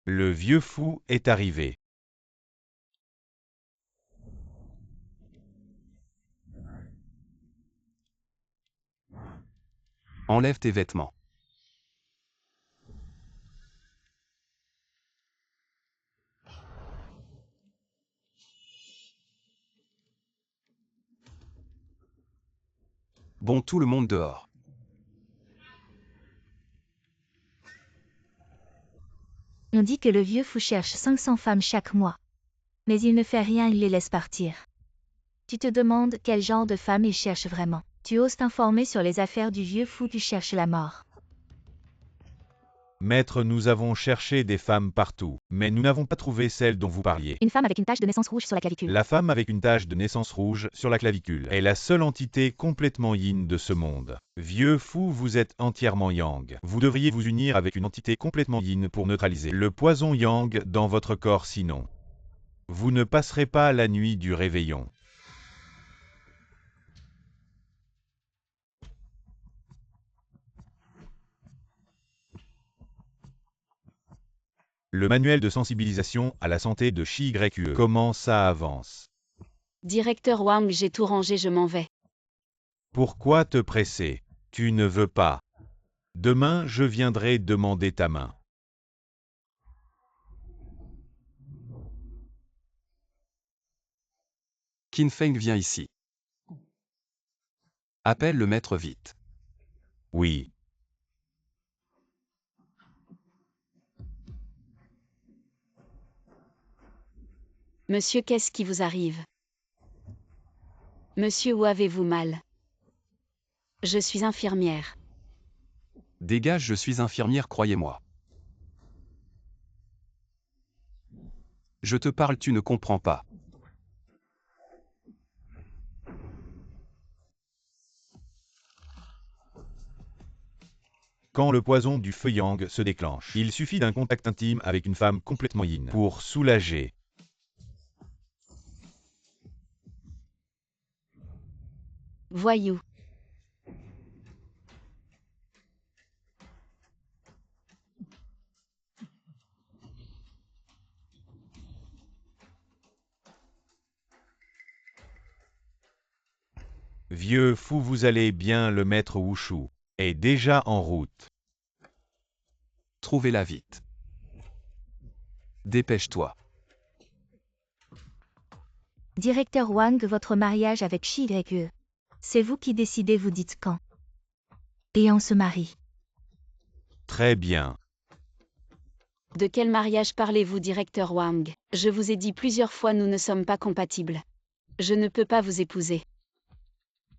Le vieux fou est arrivé. Enlève tes vêtements. Bon, tout le monde dehors. On dit que le vieux fou cherche 500 femmes chaque mois. Mais il ne fait rien, il les laisse partir. Tu te demandes quel genre de femme il cherche vraiment. Tu oses t'informer sur les affaires du vieux fou qui cherche la mort. Maître, nous avons cherché des femmes partout, mais nous n'avons pas trouvé celle dont vous parliez. Une femme avec une tache de naissance rouge sur la clavicule. La femme avec une tache de naissance rouge sur la clavicule est la seule entité complètement yin de ce monde. Vieux fou, vous êtes entièrement yang. Vous devriez vous unir avec une entité complètement yin pour neutraliser le poison yang dans votre corps, sinon vous ne passerez pas la nuit du réveillon. Le manuel de sensibilisation à la santé de Chi-YE. Comment ça avance? Directeur Wang, j'ai tout rangé, je m'en vais. Pourquoi te presser? Tu ne veux pas. Demain, je viendrai demander ta main. Qin Feng vient ici. Appelle le maître vite. Oui. Monsieur, qu'est-ce qui vous arrive? Monsieur, où avez-vous mal? Je suis infirmière. Dégage, je suis infirmière, croyez-moi. Je te parle, tu ne comprends pas. Quand le poison du feu yang se déclenche, il suffit d'un contact intime avec une femme complètement yin pour soulager. Voyou. Vieux fou, vous allez bien, le maître Wushu est déjà en route. Trouvez-la vite. Dépêche-toi. Directeur Wang, votre mariage avec Chi-YE. C'est vous qui décidez, vous dites quand. Et on se marie. Très bien. De quel mariage parlez-vous, directeur Wang? Je vous ai dit plusieurs fois, nous ne sommes pas compatibles. Je ne peux pas vous épouser.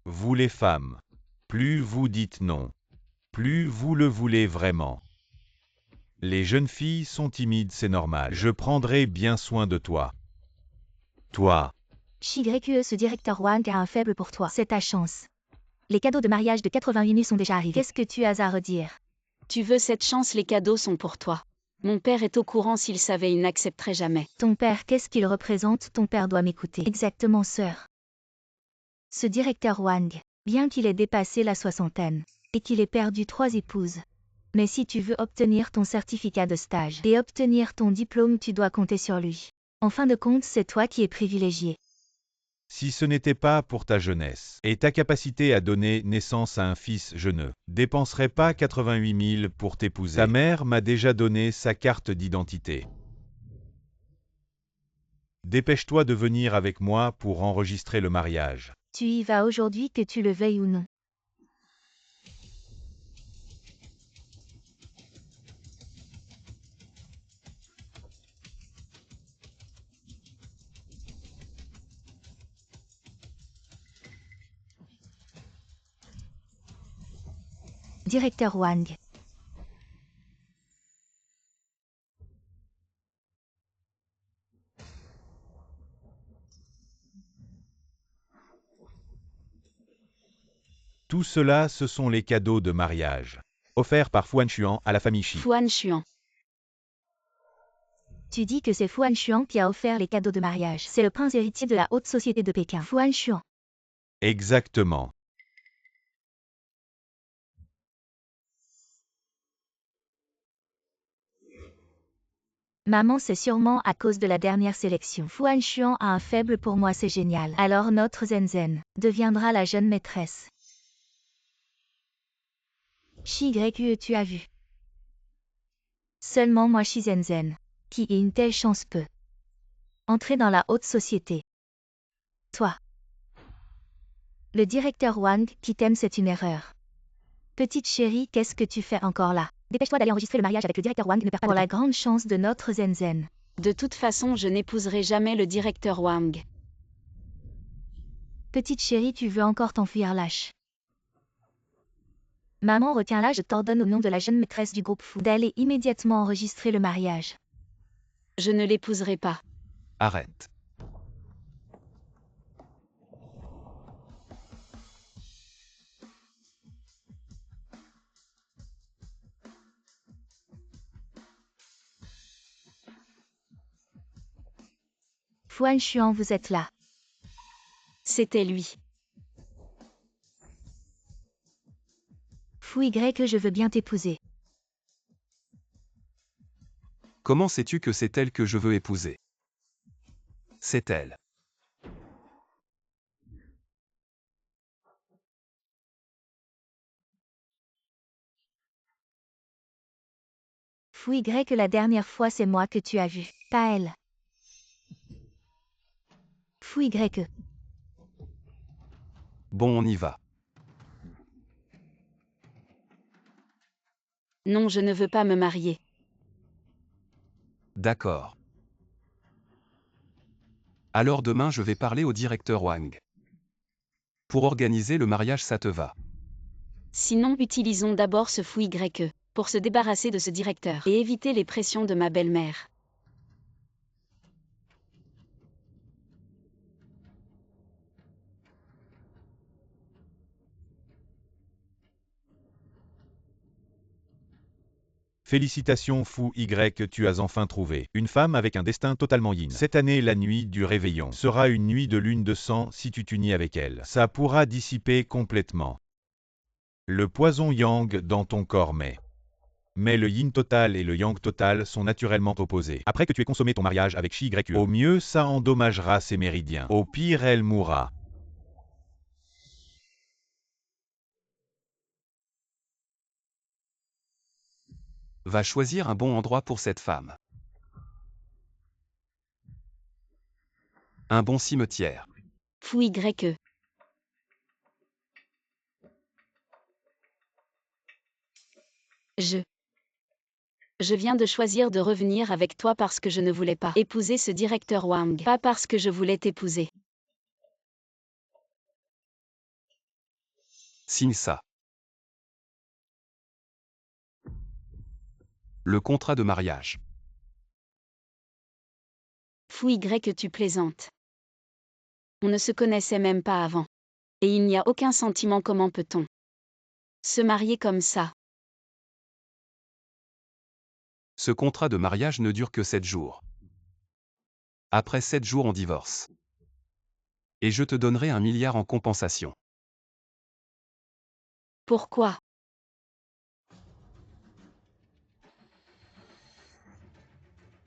Vous les femmes, plus vous dites non, plus vous le voulez vraiment. Les jeunes filles sont timides, c'est normal. Je prendrai bien soin de toi. Toi. Chi-YE, ce directeur Wang a un faible pour toi. C'est ta chance. Les cadeaux de mariage de 88 000 sont déjà arrivés. Qu'est-ce que tu as à redire? Tu veux cette chance, les cadeaux sont pour toi. Mon père est au courant, s'il savait, il n'accepterait jamais. Ton père, qu'est-ce qu'il représente? Ton père doit m'écouter. Exactement, sœur. Ce directeur Wang, bien qu'il ait dépassé la soixantaine, et qu'il ait perdu 3 épouses. Mais si tu veux obtenir ton certificat de stage et obtenir ton diplôme, tu dois compter sur lui. En fin de compte, c'est toi qui es privilégié. Si ce n'était pas pour ta jeunesse et ta capacité à donner naissance à un fils, je ne dépenserais pas 88 000 pour t'épouser. Ta mère m'a déjà donné sa carte d'identité. Dépêche-toi de venir avec moi pour enregistrer le mariage. Tu y vas aujourd'hui, que tu le veuilles ou non. Directeur Wang. Tout cela, ce sont les cadeaux de mariage offerts par Fuan Xuan à la famille Shi. Fuan Xuan. Tu dis que c'est Fuan Xuan qui a offert les cadeaux de mariage. C'est le prince héritier de la haute société de Pékin. Fuan Xuan. Exactement. Maman, c'est sûrement à cause de la dernière sélection. Fuan Xuan a un faible pour moi, c'est génial. Alors notre Zenzen deviendra la jeune maîtresse. Shi-Yu, tu as vu. Seulement moi Shi-Zenzen, qui ait une telle chance peut entrer dans la haute société. Toi. Le directeur Wang qui t'aime, c'est une erreur. Petite chérie, qu'est-ce que tu fais encore là? Dépêche-toi d'aller enregistrer le mariage avec le directeur Wang, ne perds pas de temps. Pour la grande chance de notre Zenzen. De toute façon, je n'épouserai jamais le directeur Wang. Petite chérie, tu veux encore t'enfuir, lâche. Maman, retiens-la, je t'ordonne au nom de la jeune maîtresse du groupe Fu d'aller immédiatement enregistrer le mariage. Je ne l'épouserai pas. Arrête. Fuan Xuan, vous êtes là. C'était lui. Fu Y, que je veux bien t'épouser. Comment sais-tu que c'est elle que je veux épouser? C'est elle. Fu Y, que la dernière fois c'est moi que tu as vu, pas elle. Fu Y, que. Bon, on y va. Non, je ne veux pas me marier. D'accord. Alors demain je vais parler au directeur Wang. Pour organiser le mariage, ça te va? Sinon, utilisons d'abord ce Fu Y pour se débarrasser de ce directeur et éviter les pressions de ma belle-mère. Félicitations Fu Y, tu as enfin trouvé une femme avec un destin totalement yin. Cette année, la nuit du réveillon sera une nuit de lune de sang si tu t'unis avec elle. Ça pourra dissiper complètement le poison yang dans ton corps, mais le yin total et le yang total sont naturellement opposés. Après que tu aies consommé ton mariage avec Shi-Yu, au mieux ça endommagera ses méridiens. Au pire, elle mourra. Va choisir un bon endroit pour cette femme. Un bon cimetière. Fu Y. Je viens de choisir de revenir avec toi parce que je ne voulais pas épouser ce directeur Wang, pas parce que je voulais t'épouser. Signe ça. Le contrat de mariage. Fu Y, que tu plaisantes. On ne se connaissait même pas avant. Et il n'y a aucun sentiment, comment peut-on se marier comme ça? Ce contrat de mariage ne dure que 7 jours. Après 7 jours, on divorce. Et je te donnerai 1 milliard en compensation. Pourquoi?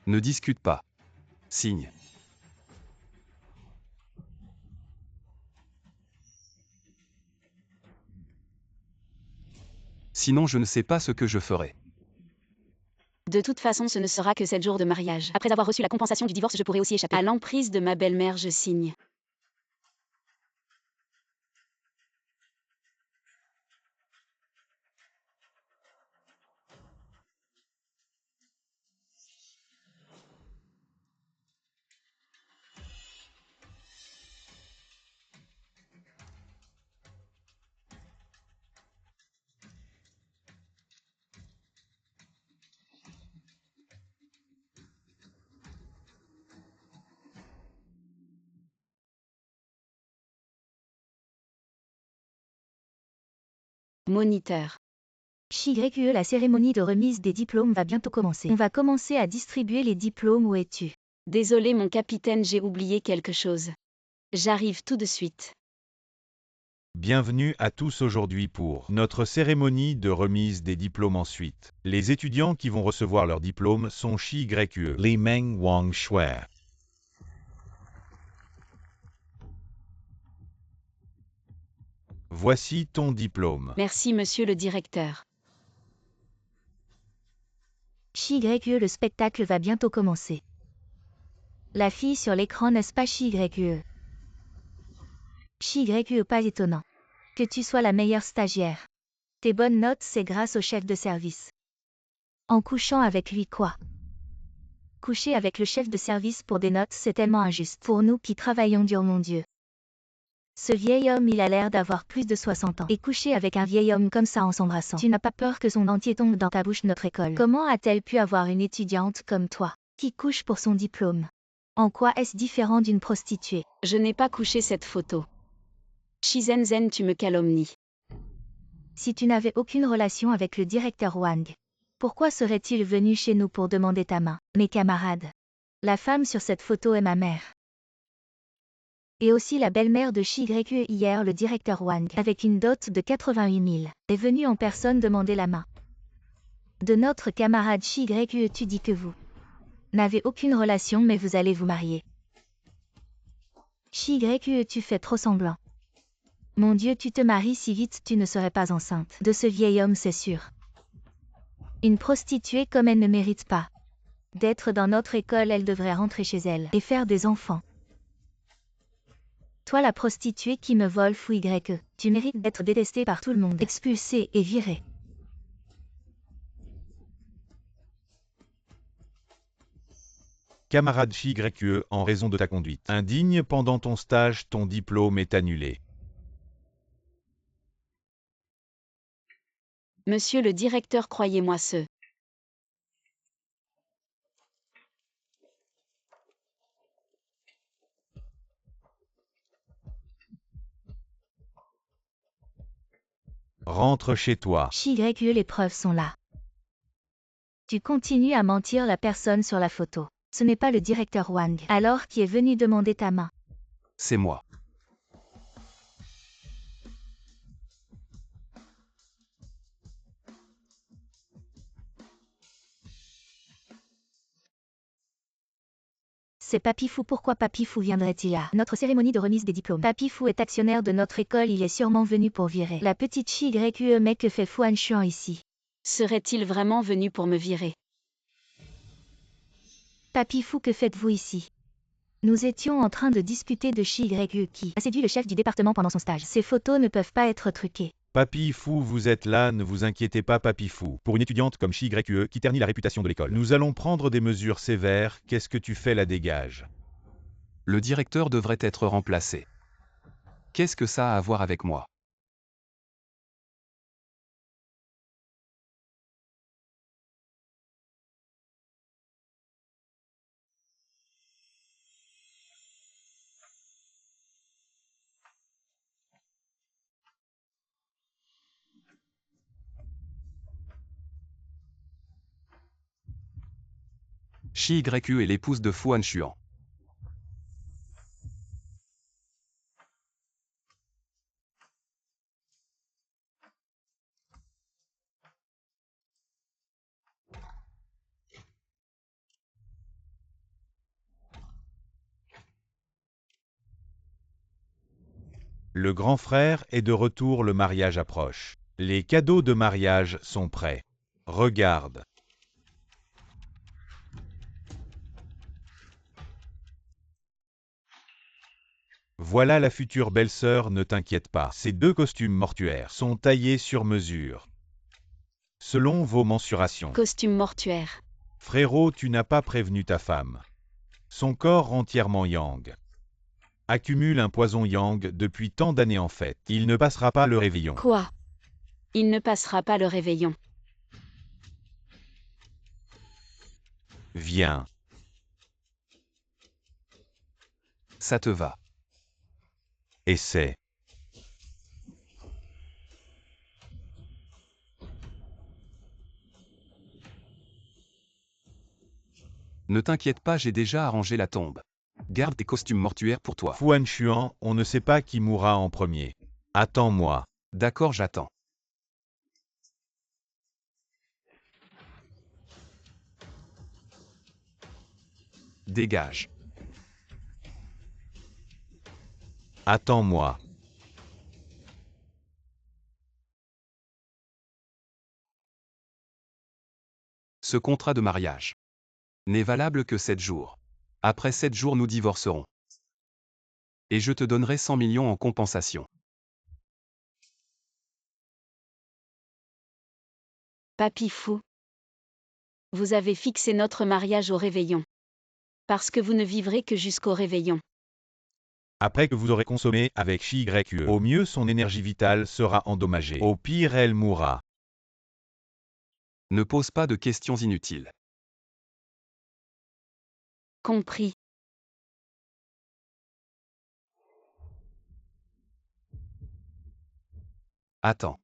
Ne discute pas. Signe. Sinon je ne sais pas ce que je ferai. De toute façon, ce ne sera que 7 jours de mariage. Après avoir reçu la compensation du divorce, je pourrai aussi échapper à l'emprise de ma belle-mère, je signe. Moniteur. Shi-Yu, la cérémonie de remise des diplômes va bientôt commencer. On va commencer à distribuer les diplômes. Où es-tu? Désolé mon capitaine, j'ai oublié quelque chose. J'arrive tout de suite. Bienvenue à tous aujourd'hui pour notre cérémonie de remise des diplômes ensuite. Les étudiants qui vont recevoir leur diplôme sont Shi Yue, Li Meng Wang Shui. Voici ton diplôme. Merci monsieur le directeur. Shi Yue, le spectacle va bientôt commencer. La fille sur l'écran, n'est-ce pas Shi Yue? Shi Yue, pas étonnant. Que tu sois la meilleure stagiaire. Tes bonnes notes, c'est grâce au chef de service. En couchant avec lui quoi? Coucher avec le chef de service pour des notes, c'est tellement injuste. Pour nous qui travaillons dur, mon Dieu. Ce vieil homme, il a l'air d'avoir plus de 60 ans. Et coucher avec un vieil homme comme ça en s'embrassant. Tu n'as pas peur que son dentier tombe dans ta bouche, notre école? Comment a-t-elle pu avoir une étudiante comme toi, qui couche pour son diplôme? En quoi est-ce différent d'une prostituée? Je n'ai pas couché cette photo. Shizenzhen, tu me calomnies. Si tu n'avais aucune relation avec le directeur Wang, pourquoi serait-il venu chez nous pour demander ta main? Mes camarades. La femme sur cette photo est ma mère. Et aussi la belle-mère de Shi Yue. Hier, le directeur Wang, avec une dot de 88 000, est venu en personne demander la main de notre camarade Shi Yue. Tu dis que vous n'avez aucune relation mais vous allez vous marier. Shi Yue, tu fais trop semblant. Mon Dieu, tu te maries si vite, tu ne serais pas enceinte de ce vieil homme, c'est sûr. Une prostituée comme elle ne mérite pas d'être dans notre école, elle devrait rentrer chez elle et faire des enfants. Toi la prostituée qui me vole fouille grecque, tu mérites d'être détestée par tout le monde, expulsée et virée. Camarade Shi Yue, en raison de ta conduite indigne pendant ton stage, ton diplôme est annulé. Monsieur le directeur, croyez-moi ce. Rentre chez toi. Shi Yue, les preuves sont là. Tu continues à mentir, la personne sur la photo. Ce n'est pas le directeur Wang, alors qui est venu demander ta main. C'est moi. C'est Papy Fou. Pourquoi Papy Fou viendrait-il à notre cérémonie de remise des diplômes? Papy Fou est actionnaire de notre école, il est sûrement venu pour virer la petite Shi Yue. Mais que fait Fuan Xuan ici? Serait-il vraiment venu pour me virer? Papy Fou, que faites-vous ici? Nous étions en train de discuter de Shi Yue qui a séduit le chef du département pendant son stage. Ces photos ne peuvent pas être truquées. Papy Fou, vous êtes là, ne vous inquiétez pas Papy Fou. Pour une étudiante comme Shi Yue qui ternit la réputation de l'école, nous allons prendre des mesures sévères. Qu'est-ce que tu fais là, dégage? Le directeur devrait être remplacé. Qu'est-ce que ça a à voir avec moi? Shi Yue est l'épouse de Fuan Xuan. Le grand frère est de retour, le mariage approche. Les cadeaux de mariage sont prêts. Regarde. Voilà la future belle-sœur, ne t'inquiète pas. Ces deux costumes mortuaires sont taillés sur mesure. Selon vos mensurations. Costume mortuaire. Frérot, tu n'as pas prévenu ta femme. Son corps entièrement yang accumule un poison yang depuis tant d'années en fait. Il ne passera pas le réveillon. Quoi? Il ne passera pas le réveillon. Viens. Ça te va. Essaie. Ne t'inquiète pas, j'ai déjà arrangé la tombe. Garde tes costumes mortuaires pour toi. Fuan Xuan, on ne sait pas qui mourra en premier. Attends-moi. D'accord, j'attends. Dégage. Attends-moi. Ce contrat de mariage n'est valable que 7 jours. Après 7 jours, nous divorcerons. Et je te donnerai 100 millions en compensation. Papy fou. Vous avez fixé notre mariage au réveillon. Parce que vous ne vivrez que jusqu'au réveillon. Après que vous aurez consommé avec XYE, au mieux son énergie vitale sera endommagée. Au pire, elle mourra. Ne pose pas de questions inutiles. Compris. Attends.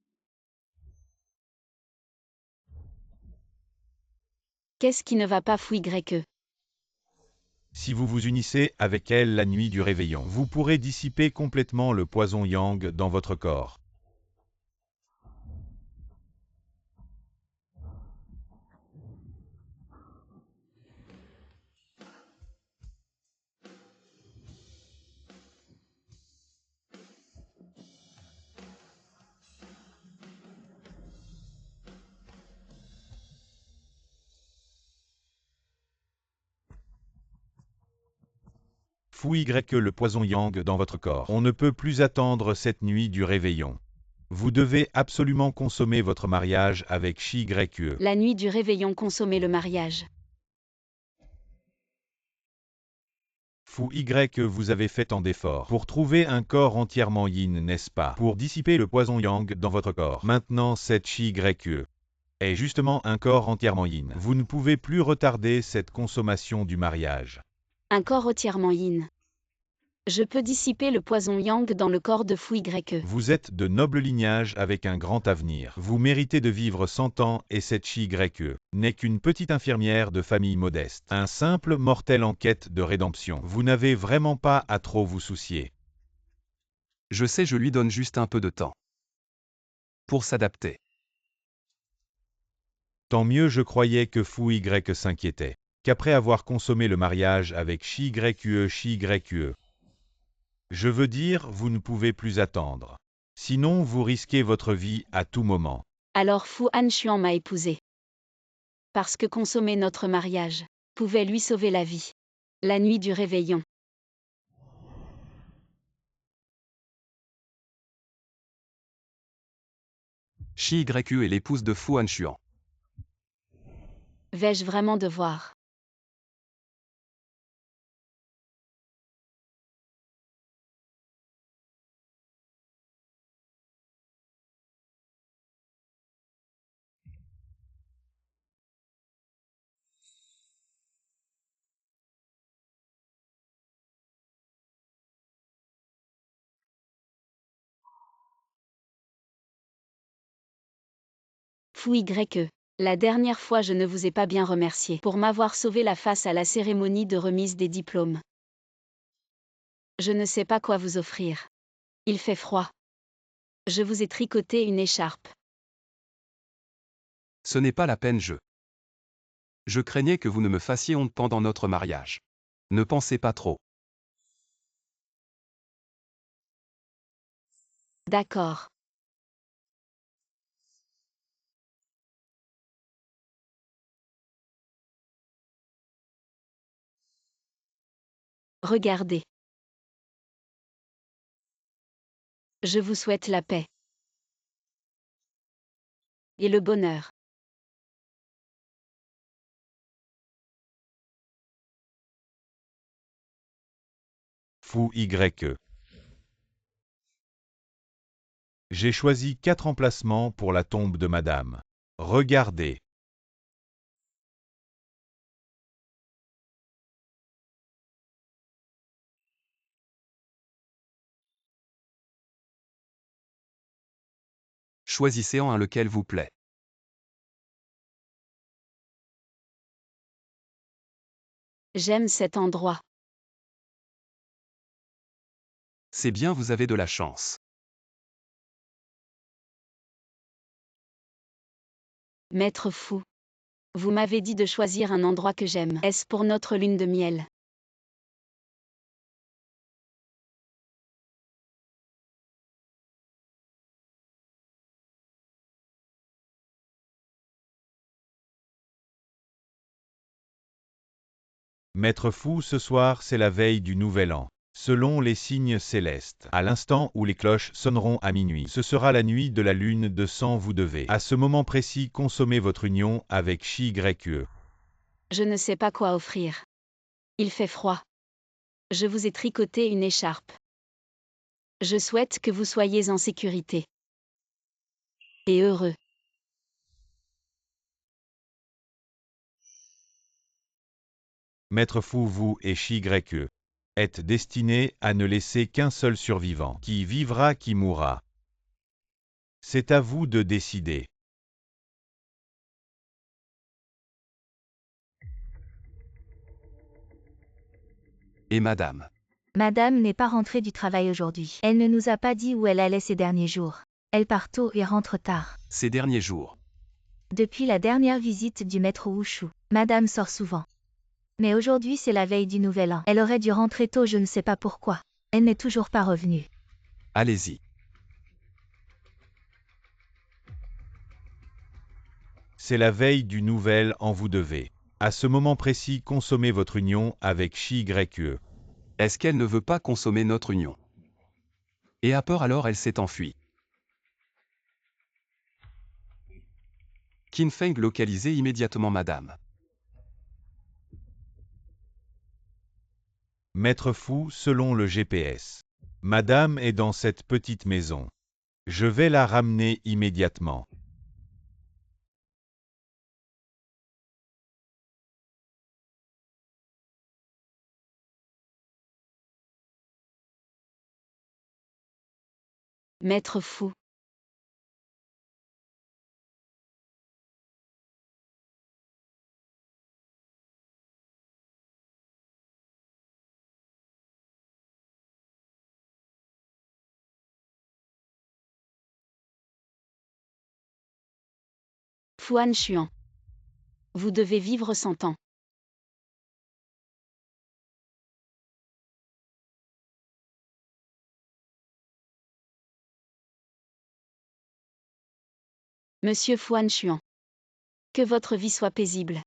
Qu'est-ce qui ne va pas fou YE? Si vous vous unissez avec elle la nuit du réveillon, vous pourrez dissiper complètement le poison yang dans votre corps. Fouille que le poison yang dans votre corps. On ne peut plus attendre cette nuit du réveillon. Vous devez absolument consommer votre mariage avec XYE. La nuit du réveillon, consommer le mariage. Fouille que vous avez fait tant d'efforts pour trouver un corps entièrement yin, n'est-ce pas? Pour dissiper le poison yang dans votre corps. Maintenant, cette XYE est justement un corps entièrement yin. Vous ne pouvez plus retarder cette consommation du mariage. Un corps entièrement yin. Je peux dissiper le poison yang dans le corps de fou YE. Vous êtes de noble lignage avec un grand avenir. Vous méritez de vivre 100 ans et cette XYE n'est qu'une petite infirmière de famille modeste. Un simple mortel en quête de rédemption. Vous n'avez vraiment pas à trop vous soucier. Je sais, je lui donne juste un peu de temps. Pour s'adapter. Tant mieux, je croyais que Fou Y s'inquiétait. Qu'après avoir consommé le mariage avec XYE, je veux dire, vous ne pouvez plus attendre. Sinon, vous risquez votre vie à tout moment. Alors Fu Anshuan m'a épousé. Parce que consommer notre mariage pouvait lui sauver la vie. La nuit du réveillon. XYE est l'épouse de Fu Anshuan. Vais-je vraiment devoir? Fou YE. La dernière fois, je ne vous ai pas bien remercié pour m'avoir sauvé la face à la cérémonie de remise des diplômes. Je ne sais pas quoi vous offrir. Il fait froid. Je vous ai tricoté une écharpe. Ce n'est pas la peine, Je craignais que vous ne me fassiez honte pendant notre mariage. Ne pensez pas trop. D'accord. Regardez. Je vous souhaite la paix. Et le bonheur. Fou YE. J'ai choisi 4 emplacements pour la tombe de madame. Regardez. Choisissez en un lequel vous plaît. J'aime cet endroit. C'est bien, vous avez de la chance. Maître fou. Vous m'avez dit de choisir un endroit que j'aime. Est-ce pour notre lune de miel? Maître fou, ce soir, c'est la veille du Nouvel An. Selon les signes célestes, à l'instant où les cloches sonneront à minuit, ce sera la nuit de la lune de sang. Vous devez, à ce moment précis, consommer votre union avec Chi-Y-E. Je ne sais pas quoi offrir. Il fait froid. Je vous ai tricoté une écharpe. Je souhaite que vous soyez en sécurité. Et heureux. Maître fou, vous et Chi-Y-E êtes destinés à ne laisser qu'un seul survivant. Qui vivra, qui mourra. C'est à vous de décider. Et madame. Madame n'est pas rentrée du travail aujourd'hui. Elle ne nous a pas dit où elle allait ces derniers jours. Elle part tôt et rentre tard. Ces derniers jours. Depuis la dernière visite du maître Wushu, Madame sort souvent. Mais aujourd'hui c'est la veille du Nouvel An. Elle aurait dû rentrer tôt, je ne sais pas pourquoi. Elle n'est toujours pas revenue. Allez-y. C'est la veille du Nouvel An. Vous devez, à ce moment précis, consommer votre union avec Chi-Y-E. Est-ce qu'elle ne veut pas consommer notre union? Et a peur, alors elle s'est enfuie. Qin Feng, localisez immédiatement madame. Maître fou, selon le GPS. Madame est dans cette petite maison. Je vais la ramener immédiatement. Maître fou. Fuan Xuan. Vous devez vivre 100 ans. Monsieur Fuan Xuan. Que votre vie soit paisible.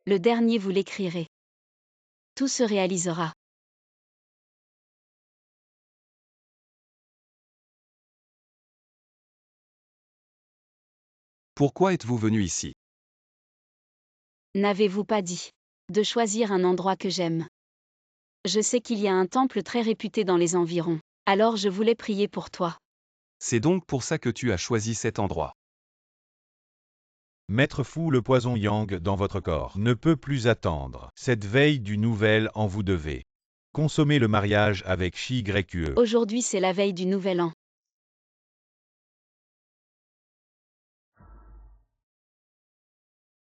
Le dernier vous l'écrirez. Tout se réalisera. Pourquoi êtes-vous venu ici? N'avez-vous pas dit de choisir un endroit que j'aime? Je sais qu'il y a un temple très réputé dans les environs. Alors je voulais prier pour toi. C'est donc pour ça que tu as choisi cet endroit. Maître fou, le poison yang dans votre corps ne peut plus attendre. Cette veille du Nouvel An, vous devez consommer le mariage avec Chi-Y-E. Aujourd'hui c'est la veille du Nouvel An.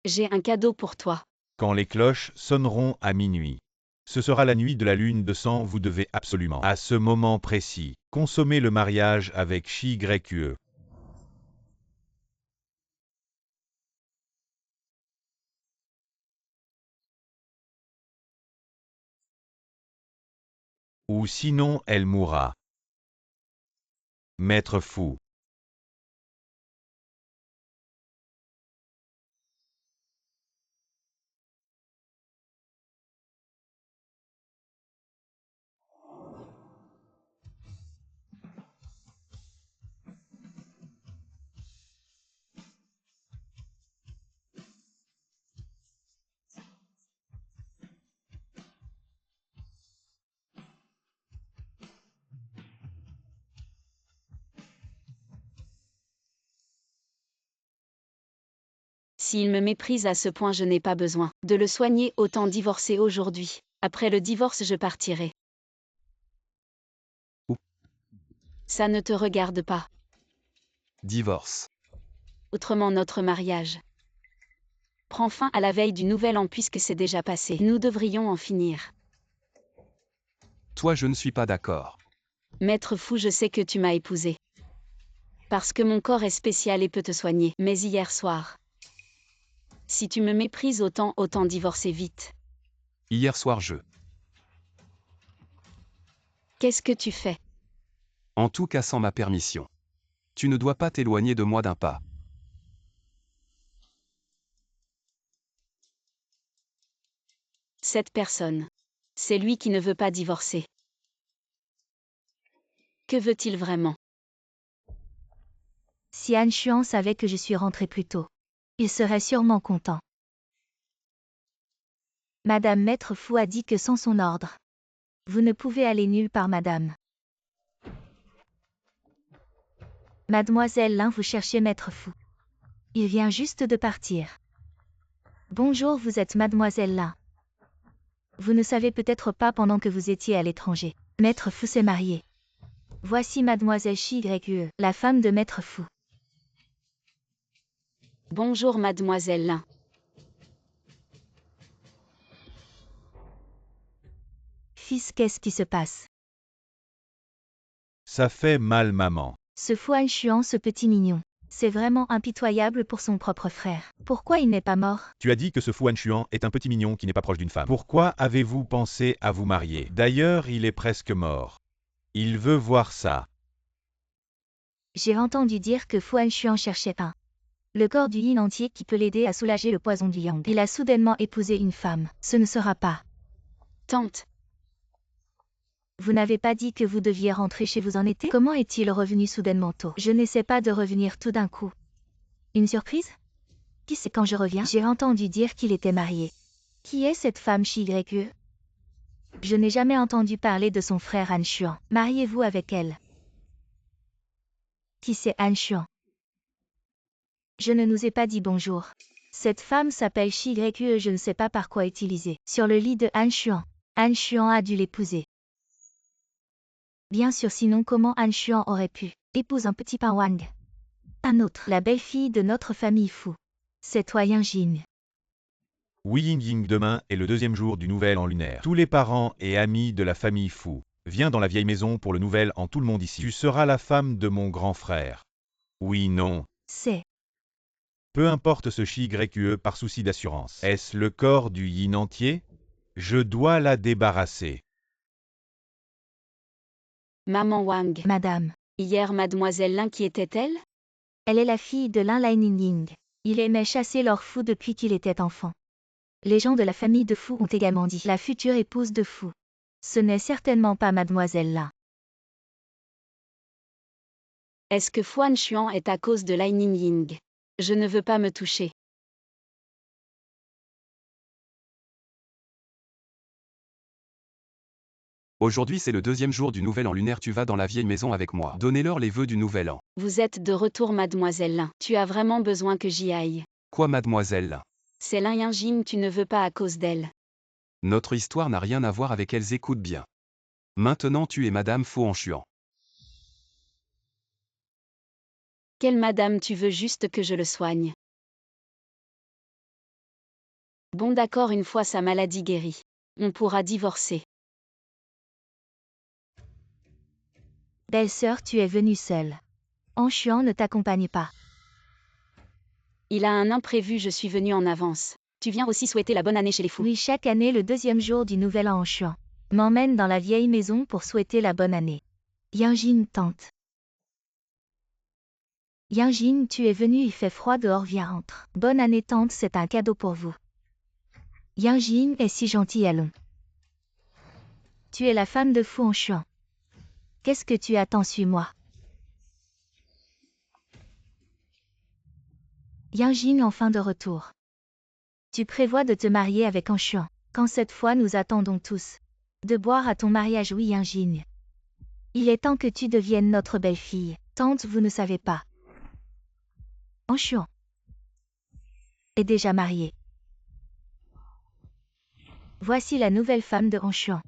J'ai un cadeau pour toi. Quand les cloches sonneront à minuit. Ce sera la nuit de la lune de sang. Vous devez absolument, à ce moment précis, consommer le mariage avec Chi-Y-E. Ou sinon elle mourra. Maître fou. S'il me méprise à ce point, je n'ai pas besoin de le soigner, autant divorcer aujourd'hui. Après le divorce, je partirai. Où? Ça ne te regarde pas. Divorce. Autrement notre mariage prend fin à la veille du Nouvel An puisque c'est déjà passé. Nous devrions en finir. Toi, je ne suis pas d'accord. Maître fou, je sais que tu m'as épousé. Parce que mon corps est spécial et peut te soigner. Mais hier soir. Si tu me méprises autant divorcer vite. Hier soir Qu'est-ce que tu fais? En tout cas sans ma permission. Tu ne dois pas t'éloigner de moi d'un pas. Cette personne. C'est lui qui ne veut pas divorcer. Que veut-il vraiment? Si Han Xuan savait que je suis rentré plus tôt, il serait sûrement content. Madame Maître Fu a dit que sans son ordre, vous ne pouvez aller nulle part, madame. Mademoiselle Lin, vous cherchez Maître Fu. Il vient juste de partir. Bonjour, vous êtes Mademoiselle Lin. Vous ne savez peut-être pas pendant que vous étiez à l'étranger. Maître Fu s'est marié. Voici Mademoiselle Shi Yue, la femme de Maître Fu. Bonjour Mademoiselle Lin. Fils, qu'est-ce qui se passe? Ça fait mal, maman. Ce Fu Xuan, ce petit mignon. C'est vraiment impitoyable pour son propre frère. Pourquoi il n'est pas mort? Tu as dit que ce Fu Xuan est un petit mignon qui n'est pas proche d'une femme. Pourquoi avez-vous pensé à vous marier? D'ailleurs, il est presque mort. Il veut voir ça. J'ai entendu dire que Fu Xuan cherchait le corps du yin entier qui peut l'aider à soulager le poison du yang. Il a soudainement épousé une femme. Ce ne sera pas. Tante. Vous n'avez pas dit que vous deviez rentrer chez vous en été? Comment est-il revenu soudainement tôt? Je n'essaie pas de revenir tout d'un coup. Une surprise? Qui sait quand je reviens? J'ai entendu dire qu'il était marié. Qui est cette femme Shi Yue? Je n'ai jamais entendu parler de son frère Han Xuan. Mariez-vous avec elle. Qui c'est Han Xuan? Je ne nous ai pas dit bonjour. Cette femme s'appelle Shi Yue, je ne sais pas par quoi utiliser. Sur le lit de Han Xuan. Han Xuan a dû l'épouser. Bien sûr, sinon comment Han Xuan aurait pu épouser un petit pain Wang? Un autre, la belle-fille de notre famille Fu. C'est toi Yang Jing. Oui, Ying Ying, demain est le deuxième jour du Nouvel An lunaire. Tous les parents et amis de la famille Fu. Viens dans la vieille maison pour le Nouvel An, tout le monde ici. Tu seras la femme de mon grand frère. Oui, non. C'est. Peu importe ce Shi Yue par souci d'assurance. Est-ce le corps du yin entier? Je dois la débarrasser. Maman Wang. Madame. Hier Mademoiselle Lin, qui était-elle? Elle est la fille de Lin Laining. Il aimait chasser leur fou depuis qu'il était enfant. Les gens de la famille de Fu ont également dit la future épouse de Fu. Ce n'est certainement pas Mademoiselle Lin. Est-ce que Fu Xuan est à cause de Lai Ying? Je ne veux pas me toucher. Aujourd'hui c'est le deuxième jour du Nouvel An lunaire, tu vas dans la vieille maison avec moi. Donnez-leur les vœux du Nouvel An. Vous êtes de retour Mademoiselle Lin. Tu as vraiment besoin que j'y aille. Quoi mademoiselle? C'est Lin Yingjing, tu ne veux pas à cause d'elle. Notre histoire n'a rien à voir avec elles, écoute bien. Maintenant tu es Madame Fu Xuan. Quelle madame, tu veux juste que je le soigne? Bon d'accord, une fois sa maladie guérie, on pourra divorcer. Belle-sœur, tu es venue seule. Han Xuan ne t'accompagne pas. Il a un imprévu, je suis venue en avance. Tu viens aussi souhaiter la bonne année chez les fous? Oui, chaque année, le deuxième jour du Nouvel An, Han Xuan m'emmène dans la vieille maison pour souhaiter la bonne année. Yang Jing, tante. Yang Jing, tu es venue, il fait froid dehors, viens entre. Bonne année tante, c'est un cadeau pour vous. Yang Jing est si gentille, allons. Tu es la femme de Fu Xuan. Qu'est-ce que tu attends, suis-moi. Yang Jing enfin de retour. Tu prévois de te marier avec Han Xuan. Quand cette fois nous attendons tous de boire à ton mariage, oui Yang Jing. Il est temps que tu deviennes notre belle-fille. Tante, vous ne savez pas. Han Xuan est déjà marié. Voici la nouvelle femme de Han Xuan.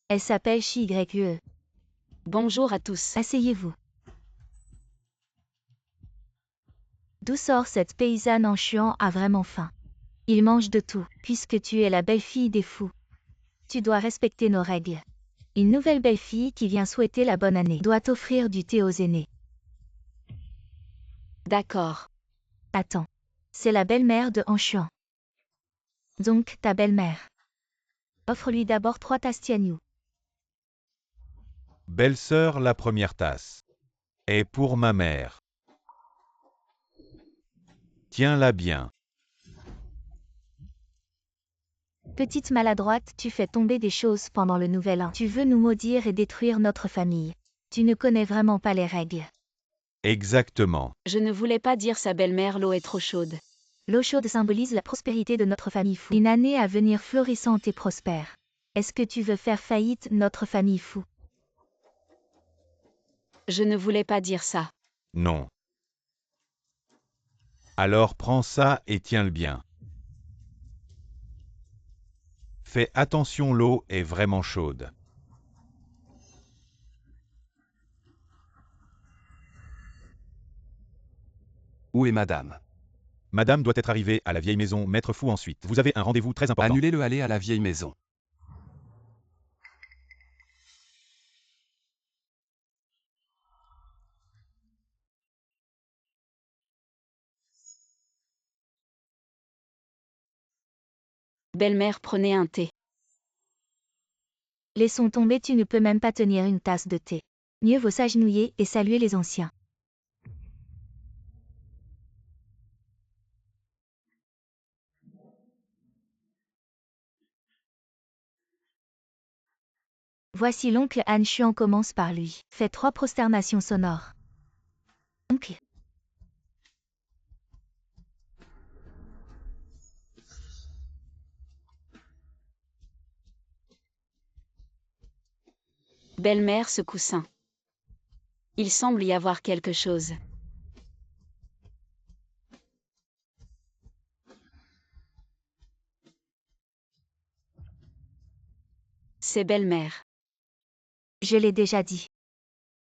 Elle s'appelle Shi Yue. Bonjour à tous. Asseyez-vous. D'où sort cette paysanne? Han Xuan a vraiment faim. Il mange de tout. Puisque tu es la belle-fille des fous, tu dois respecter nos règles. Une nouvelle belle-fille qui vient souhaiter la bonne année doit offrir du thé aux aînés. D'accord. Attends. C'est la belle-mère de Anshuan. Donc, ta belle-mère. Offre-lui d'abord 3 tasses Tianyu. Belle-sœur, la première tasse. Est pour ma mère. Tiens-la bien. Petite maladroite, tu fais tomber des choses pendant le nouvel an. Tu veux nous maudire et détruire notre famille. Tu ne connais vraiment pas les règles. Exactement. Je ne voulais pas dire sa belle-mère, l'eau est trop chaude. L'eau chaude symbolise la prospérité de notre famille fou. Une année à venir florissante et prospère. Est-ce que tu veux faire faillite notre famille fou? Je ne voulais pas dire ça. Non. Alors prends ça et tiens-le bien. Fais attention, l'eau est vraiment chaude. Où est madame? Madame doit être arrivée à la vieille maison Maître Fou ensuite. Vous avez un rendez-vous très important. Annulez le aller à la vieille maison. Belle-mère, prenez un thé. Laissons tomber, tu ne peux même pas tenir une tasse de thé. Mieux vaut s'agenouiller et saluer les anciens. Voici l'oncle Anshuan commence par lui. Fais 3 prosternations sonores. Oncle. Belle-mère, ce coussin. Il semble y avoir quelque chose. C'est belle-mère. Je l'ai déjà dit.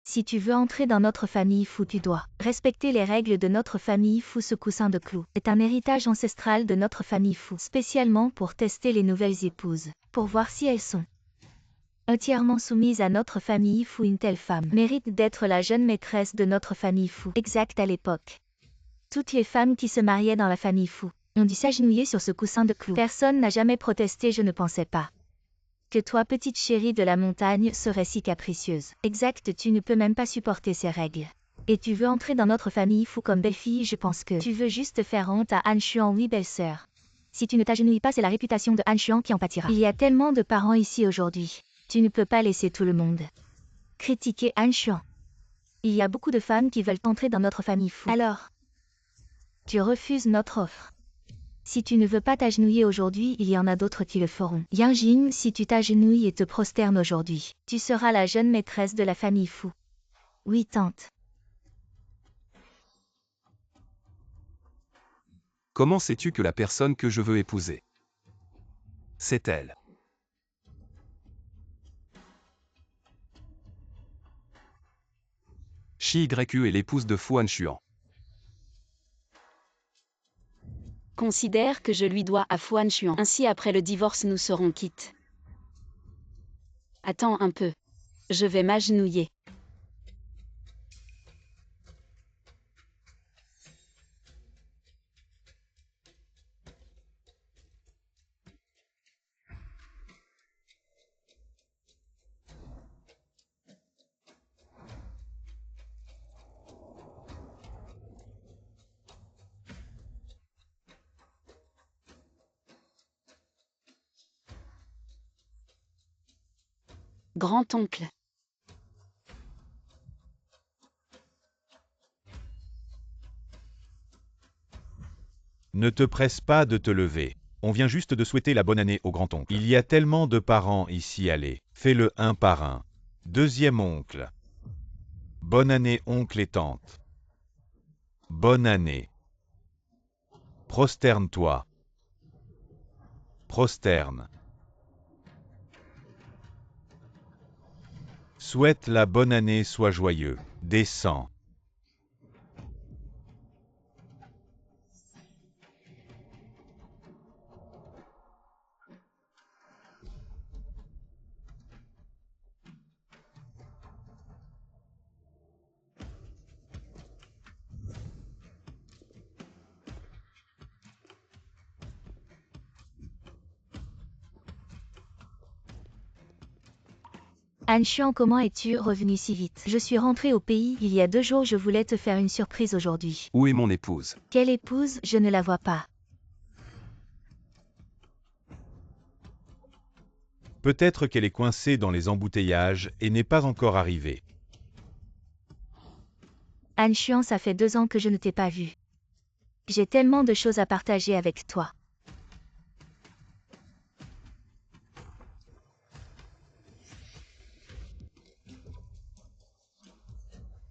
Si tu veux entrer dans notre famille fou, tu dois respecter les règles de notre famille fou. Ce coussin de clous est un héritage ancestral de notre famille fou, spécialement pour tester les nouvelles épouses, pour voir si elles sont entièrement soumises à notre famille fou. Une telle femme mérite d'être la jeune maîtresse de notre famille fou. Exact à l'époque. Toutes les femmes qui se mariaient dans la famille fou ont dû s'agenouiller sur ce coussin de clous. Personne n'a jamais protesté, je ne pensais pas que toi, petite chérie de la montagne, serais si capricieuse. Exact, tu ne peux même pas supporter ces règles. Et tu veux entrer dans notre famille fou comme belle-fille, je pense que tu veux juste faire honte à Anshuan, oui belle-sœur. Si tu ne t'agenouilles pas, c'est la réputation de Anshuan qui en pâtira. Il y a tellement de parents ici aujourd'hui. Tu ne peux pas laisser tout le monde critiquer Anshuan. Il y a beaucoup de femmes qui veulent entrer dans notre famille fou. Alors, tu refuses notre offre. Si tu ne veux pas t'agenouiller aujourd'hui, il y en a d'autres qui le feront. Yanjing, si tu t'agenouilles et te prosternes aujourd'hui, tu seras la jeune maîtresse de la famille fou. Oui, tante. Comment sais-tu que la personne que je veux épouser, c'est elle? Shi YU est l'épouse de Fu Anshuan. Considère que je lui dois à Fu Anshuan. Ainsi après le divorce nous serons quittes. Attends un peu. Je vais m'agenouiller. Grand-oncle. Ne te presse pas de te lever. On vient juste de souhaiter la bonne année au grand-oncle. Il y a tellement de parents ici, allez. Fais-le un par un. Deuxième oncle. Bonne année, oncle et tante. Bonne année. Prosterne-toi. Prosterne. Souhaite la bonne année, sois joyeux. Descends. Han Xuan, comment es-tu revenu si vite? Je suis rentré au pays il y a 2 jours, je voulais te faire une surprise aujourd'hui. Où est mon épouse? Quelle épouse? Je ne la vois pas. Peut-être qu'elle est coincée dans les embouteillages et n'est pas encore arrivée. Han Xuan, ça fait 2 ans que je ne t'ai pas vu. J'ai tellement de choses à partager avec toi.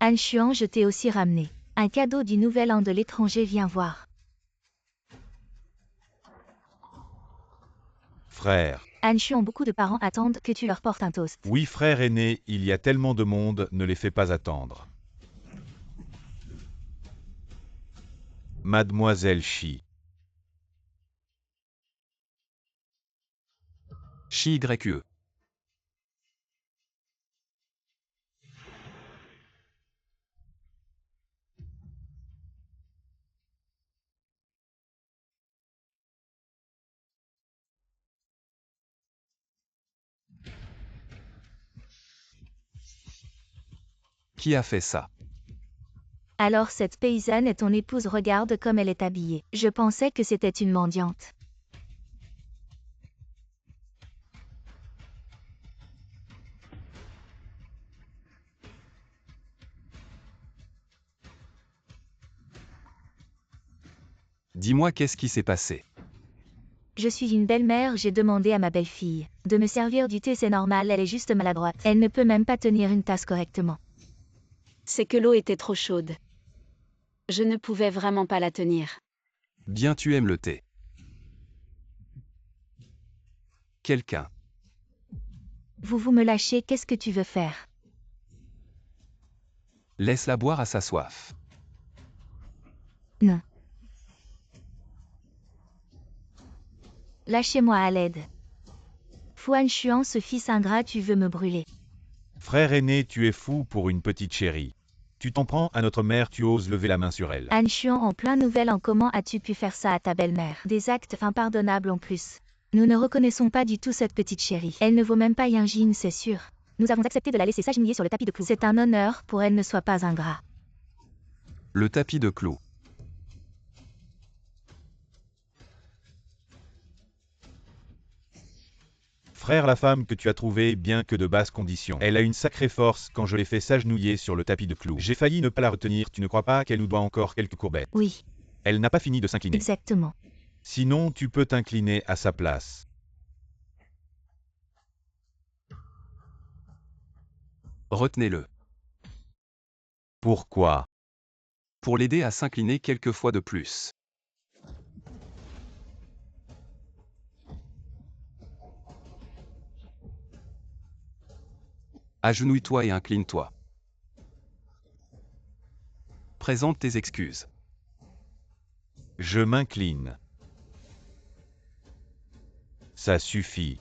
Han Xuan, je t'ai aussi ramené un cadeau du nouvel an de l'étranger, viens voir. Frère. Han Xuan, beaucoup de parents attendent que tu leur portes un toast. Oui, frère aîné, il y a tellement de monde, ne les fais pas attendre. Mademoiselle Shi. Chi-YE. Qui a fait ça? Alors cette paysanne est ton épouse, regarde comme elle est habillée. Je pensais que c'était une mendiante. Dis-moi qu'est-ce qui s'est passé? Je suis une belle-mère, j'ai demandé à ma belle-fille de me servir du thé, c'est normal, elle est juste maladroite. Elle ne peut même pas tenir une tasse correctement. C'est que l'eau était trop chaude. Je ne pouvais vraiment pas la tenir. Bien, tu aimes le thé. Quelqu'un. Vous me lâchez, qu'est-ce que tu veux faire? Laisse-la boire à sa soif. Non. Lâchez-moi à l'aide. Han Xuan, ce fils ingrat, tu veux me brûler. Frère aîné, tu es fou pour une petite chérie. Tu t'en prends à notre mère, tu oses lever la main sur elle. Han Xuan, en plein nouvel an, comment as-tu pu faire ça à ta belle-mère? Des actes impardonnables en plus. Nous ne reconnaissons pas du tout cette petite chérie. Elle ne vaut même pas un jean, c'est sûr. Nous avons accepté de la laisser s'agenouiller sur le tapis de clous. C'est un honneur pour elle, ne sois pas ingrat. Le tapis de clous. Frère, la femme que tu as trouvée, bien que de basse condition, elle a une sacrée force quand je l'ai fait s'agenouiller sur le tapis de clous. J'ai failli ne pas la retenir, tu ne crois pas qu'elle nous doit encore quelques courbettes? Oui, Elle n'a pas fini de s'incliner. exactement. Sinon, tu peux t'incliner à sa place. Retenez-le. Pourquoi? Pour l'aider à s'incliner quelques fois de plus. Agenouille-toi et incline-toi. Présente tes excuses. Je m'incline. Ça suffit.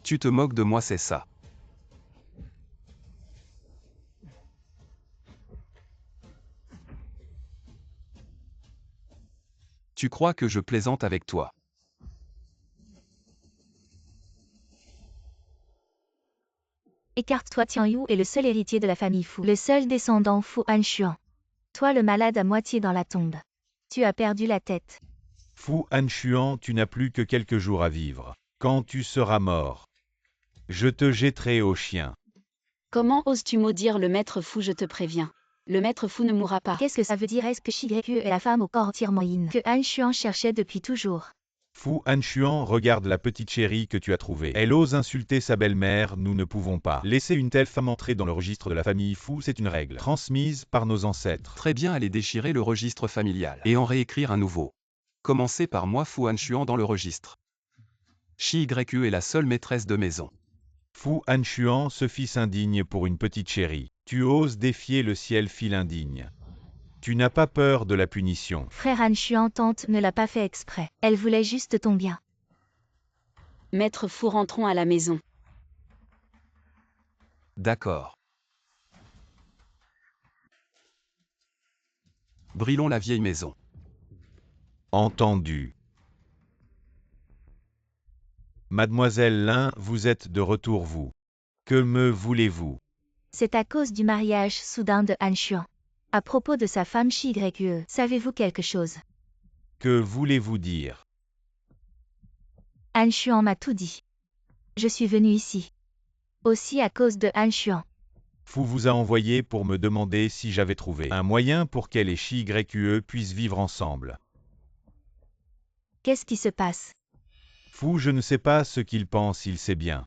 Tu te moques de moi, c'est ça. Tu crois que je plaisante avec toi? Écarte-toi, Tian Yu est le seul héritier de la famille Fu, le seul descendant Fu Han Xuan. Toi le malade à moitié dans la tombe. Tu as perdu la tête. Fu Han Xuan, tu n'as plus que quelques jours à vivre. Quand tu seras mort, je te jetterai aux chiens. Comment oses-tu maudire le maître fou, je te préviens. Le maître fou ne mourra pas. Qu'est-ce que ça veut dire? Est-ce que Shi-Yu est la femme au corps entièrement yin que Han Xuan cherchait depuis toujours? Fu Han Xuan, regarde la petite chérie que tu as trouvée. Elle ose insulter sa belle-mère, nous ne pouvons pas. Laisser une telle femme entrer dans le registre de la famille Fu, c'est une règle transmise par nos ancêtres. Très bien, allez déchirer le registre familial et en réécrire un nouveau. Commencez par moi, Fu Han Xuan, dans le registre. Chi-YE est la seule maîtresse de maison. Fu Han Xuan, ce fils indigne pour une petite chérie. Tu oses défier le ciel, fil indigne. Tu n'as pas peur de la punition. Frère Han Xuan, tante ne l'a pas fait exprès. Elle voulait juste ton bien. Maître fou, rentrons à la maison. D'accord. Brûlons la vieille maison. Entendu. Mademoiselle Lin, vous êtes de retour, vous. Que me voulez-vous? C'est à cause du mariage soudain de Han Xuan. À propos de sa femme Shi Yue, savez-vous quelque chose? Que voulez-vous dire? Han Xuan m'a tout dit. Je suis venu ici. Aussi à cause de Han Xuan. Fu vous a envoyé pour me demander si j'avais trouvé un moyen pour qu'elle et Shi Yue puissent vivre ensemble. Qu'est-ce qui se passe? Fu, je ne sais pas ce qu'il pense, il sait bien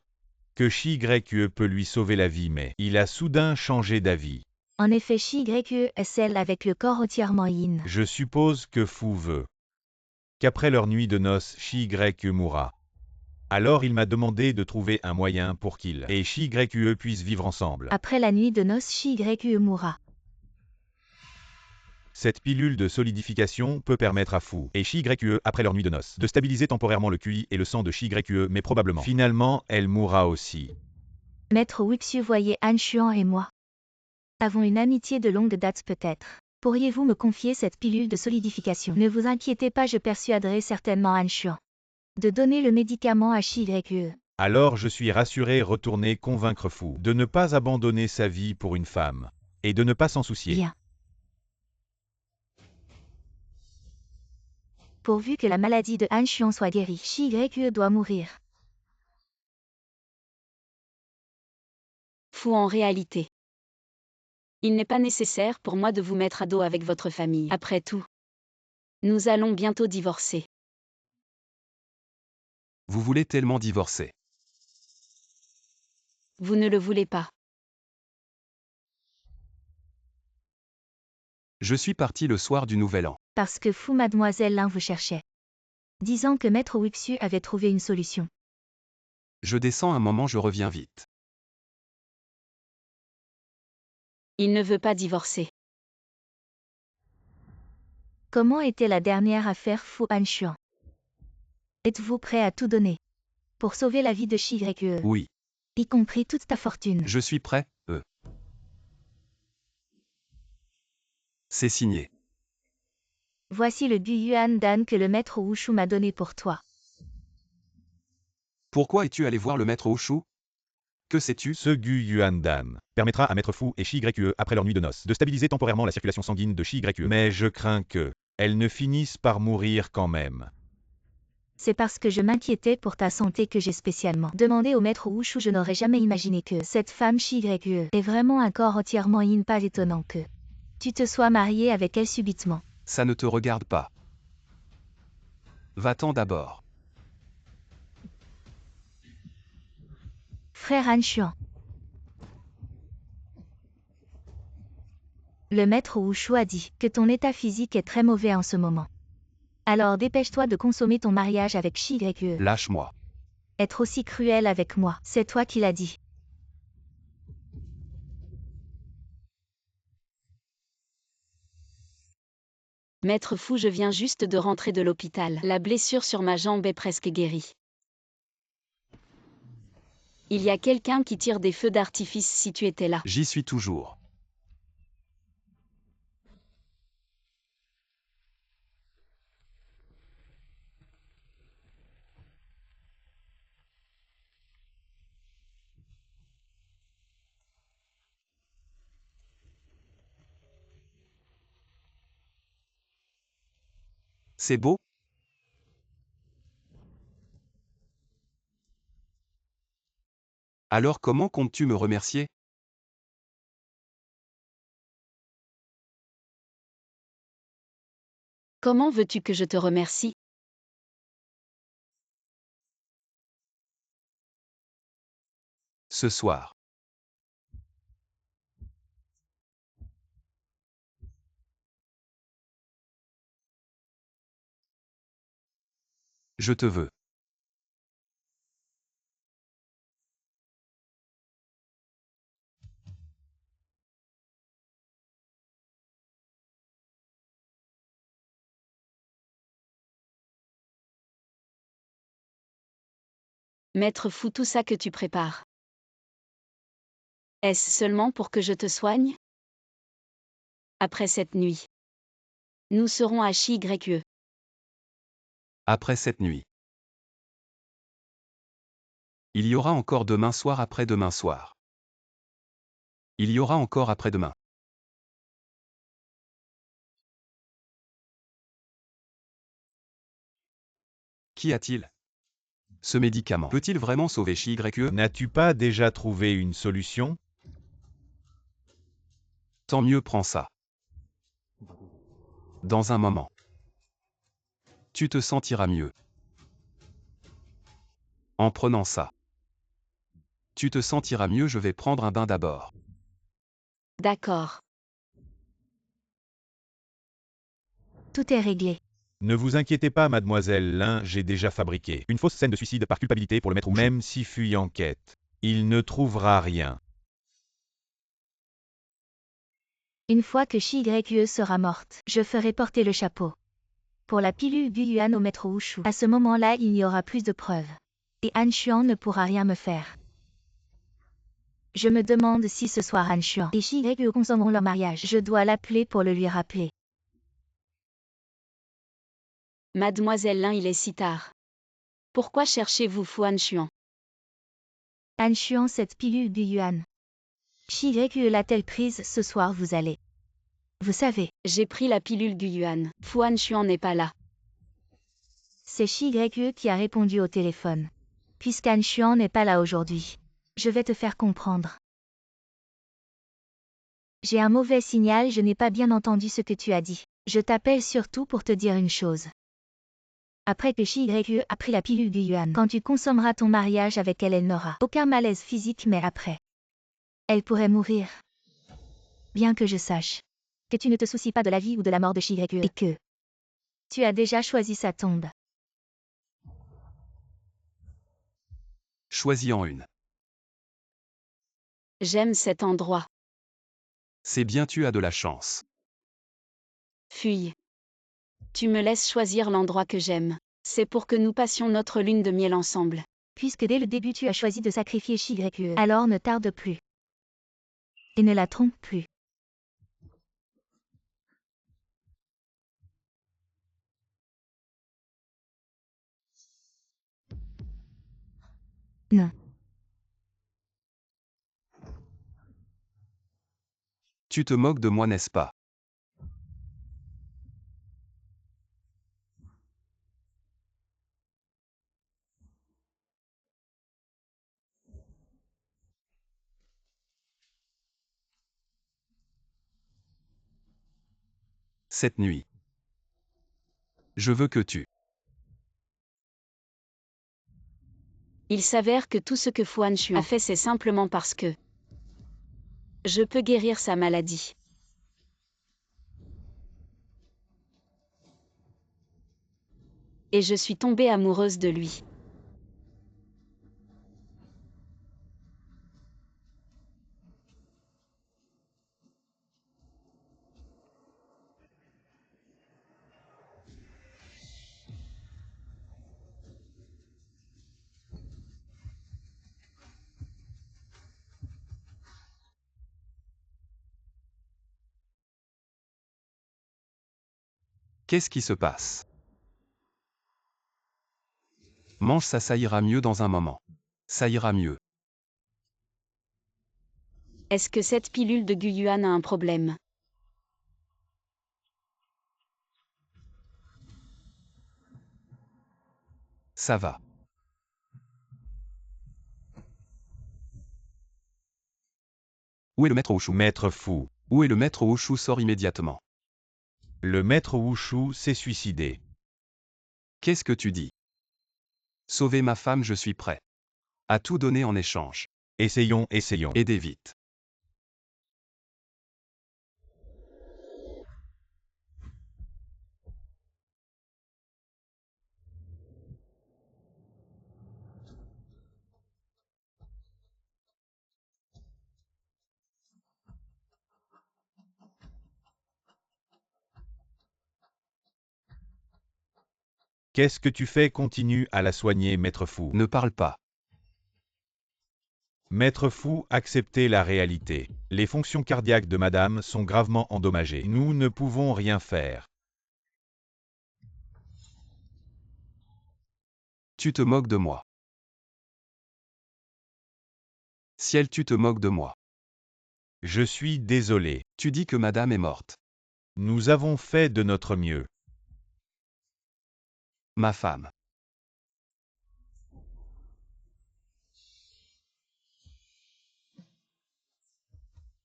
que Shi Yue peut lui sauver la vie, mais il a soudain changé d'avis. En effet, Shi Yue est celle avec le corps entièrement yin. Je suppose que Fu veut qu'après leur nuit de noces, Shi Yue mourra. Alors il m'a demandé de trouver un moyen pour qu'il et Shi Yue puissent vivre ensemble. Après la nuit de noces, Shi Yue mourra. Cette pilule de solidification peut permettre à Fu et Shi Yue, après leur nuit de noces, de stabiliser temporairement le QI et le sang de Shi Yue, mais probablement, finalement, elle mourra aussi. Maître Wuxiu, voyez, Han Xuan et moi avons une amitié de longue date peut-être. Pourriez-vous me confier cette pilule de solidification? Ne vous inquiétez pas, je persuaderai certainement Han Xuan de donner le médicament à Shi Yue. Alors je suis rassuré, retourner convaincre Fu de ne pas abandonner sa vie pour une femme et de ne pas s'en soucier. Bien. Pourvu que la maladie de Han Xuan soit guérie, Shi Yue doit mourir. Fu, en réalité. Il n'est pas nécessaire pour moi de vous mettre à dos avec votre famille. Après tout, nous allons bientôt divorcer. Vous voulez tellement divorcer. Vous ne le voulez pas. Je suis parti le soir du Nouvel An. Parce que Fu, mademoiselle Lin vous cherchait. Disant que Maître Wuxiu avait trouvé une solution. Je descends un moment, je reviens vite. Il ne veut pas divorcer. Comment était la dernière affaire Fu Han Xuan? Êtes-vous prêt à tout donner pour sauver la vie de Shi Yue, Oui, y compris toute ta fortune? je suis prêt, C'est signé. Voici le Gu Yuan Dan que le maître Wushu m'a donné pour toi. Pourquoi es-tu allé voir le maître Wushu? Que sais-tu? Ce Gu Yuan Dan permettra à Maître Fu et Shi Yue, après leur nuit de noces, de stabiliser temporairement la circulation sanguine de Shi Yue. Mais je crains que elles ne finissent par mourir quand même. C'est parce que je m'inquiétais pour ta santé que j'ai spécialement demandé au maître Wushu. Je n'aurais jamais imaginé que cette femme Shi Yue est vraiment un corps entièrement yin. Pas étonnant que tu te sois marié avec elle subitement. Ça ne te regarde pas. Va-t'en d'abord. Frère Han Xuan. Le maître Wushu a dit que ton état physique est très mauvais en ce moment. Alors dépêche-toi de consommer ton mariage avec Shi Yue. Lâche-moi. Être aussi cruel avec moi, c'est toi qui l'as dit. Maître Fu, je viens juste de rentrer de l'hôpital. La blessure sur ma jambe est presque guérie. Il y a quelqu'un qui tire des feux d'artifice si tu étais là. J'y suis toujours. C'est beau? Alors comment comptes-tu me remercier? Comment veux-tu que je te remercie? Ce soir. Je te veux. Maître Fu, tout ça que tu prépares. Est-ce seulement pour que je te soigne? Après cette nuit, nous serons à Shi Yue. Après cette nuit. Il y aura encore demain soir après-demain soir. Il y aura encore après-demain. Qu'y a-t-il? Ce médicament peut-il vraiment sauver CYE? N'as-tu pas déjà trouvé une solution? Tant mieux, prends ça. Dans un moment. Tu te sentiras mieux. En prenant ça. Tu te sentiras mieux, je vais prendre un bain d'abord. D'accord. Tout est réglé. Ne vous inquiétez pas, mademoiselle Lin, j'ai déjà fabriqué une fausse scène de suicide par culpabilité pour le maître Wushu. Même si fuit en quête, il ne trouvera rien. Une fois que CYE sera morte, je ferai porter le chapeau. Pour la pilule Guyuan au maître Wushu. À ce moment-là, il n'y aura plus de preuves. Et Han Xuan ne pourra rien me faire. Je me demande si ce soir Han Xuan et CYE consommeront leur mariage. Je dois l'appeler pour le lui rappeler. Mademoiselle Lin, il est si tard. Pourquoi cherchez-vous Fu Hanchuan? Han Xuan, cette pilule Guyuan. CYE l'a-t-elle prise ce soir, vous allez. Vous savez. J'ai pris la pilule Guyuan. Fu Hanchuan n'est pas là. C'est CYE qui a répondu au téléphone. Puisqu'Han Xuan n'est pas là aujourd'hui. Je vais te faire comprendre. J'ai un mauvais signal, je n'ai pas bien entendu ce que tu as dit. Je t'appelle surtout pour te dire une chose. Après que CYE a pris la pilule Guyuan, quand tu consommeras ton mariage avec elle, elle n'aura aucun malaise physique, mais après, elle pourrait mourir. Bien que je sache que tu ne te soucies pas de la vie ou de la mort de CYE et que tu as déjà choisi sa tombe. Choisis-en une. J'aime cet endroit. C'est bien, tu as de la chance. Fuis. Tu me laisses choisir l'endroit que j'aime. C'est pour que nous passions notre lune de miel ensemble. Puisque dès le début tu as choisi de sacrifier CYE, alors ne tarde plus. Et ne la trompe plus. Non. Tu te moques de moi, n'est-ce pas? Cette nuit. Je veux que tu. Il s'avère que tout ce que Fu Hanchuan a fait, c'est simplement parce que je peux guérir sa maladie. Et je suis tombée amoureuse de lui. Qu'est-ce qui se passe? Mange ça, ça ira mieux dans un moment. Ça ira mieux. Est-ce que cette pilule de Guyuan a un problème? Ça va. Où est le maître Wushu? Maître Fu. Où est le maître Wushu? Sort immédiatement. Le maître Wushu s'est suicidé. Qu'est-ce que tu dis? Sauver ma femme, je suis prêt. À tout donner en échange. Essayons. Aidez vite. Qu'est-ce que tu fais? Continue à la soigner, Maître Fu. Ne parle pas. Maître Fu, acceptez la réalité. Les fonctions cardiaques de madame sont gravement endommagées. Nous ne pouvons rien faire. Tu te moques de moi. Ciel, tu te moques de moi. Je suis désolé. Tu dis que madame est morte. Nous avons fait de notre mieux. Ma femme.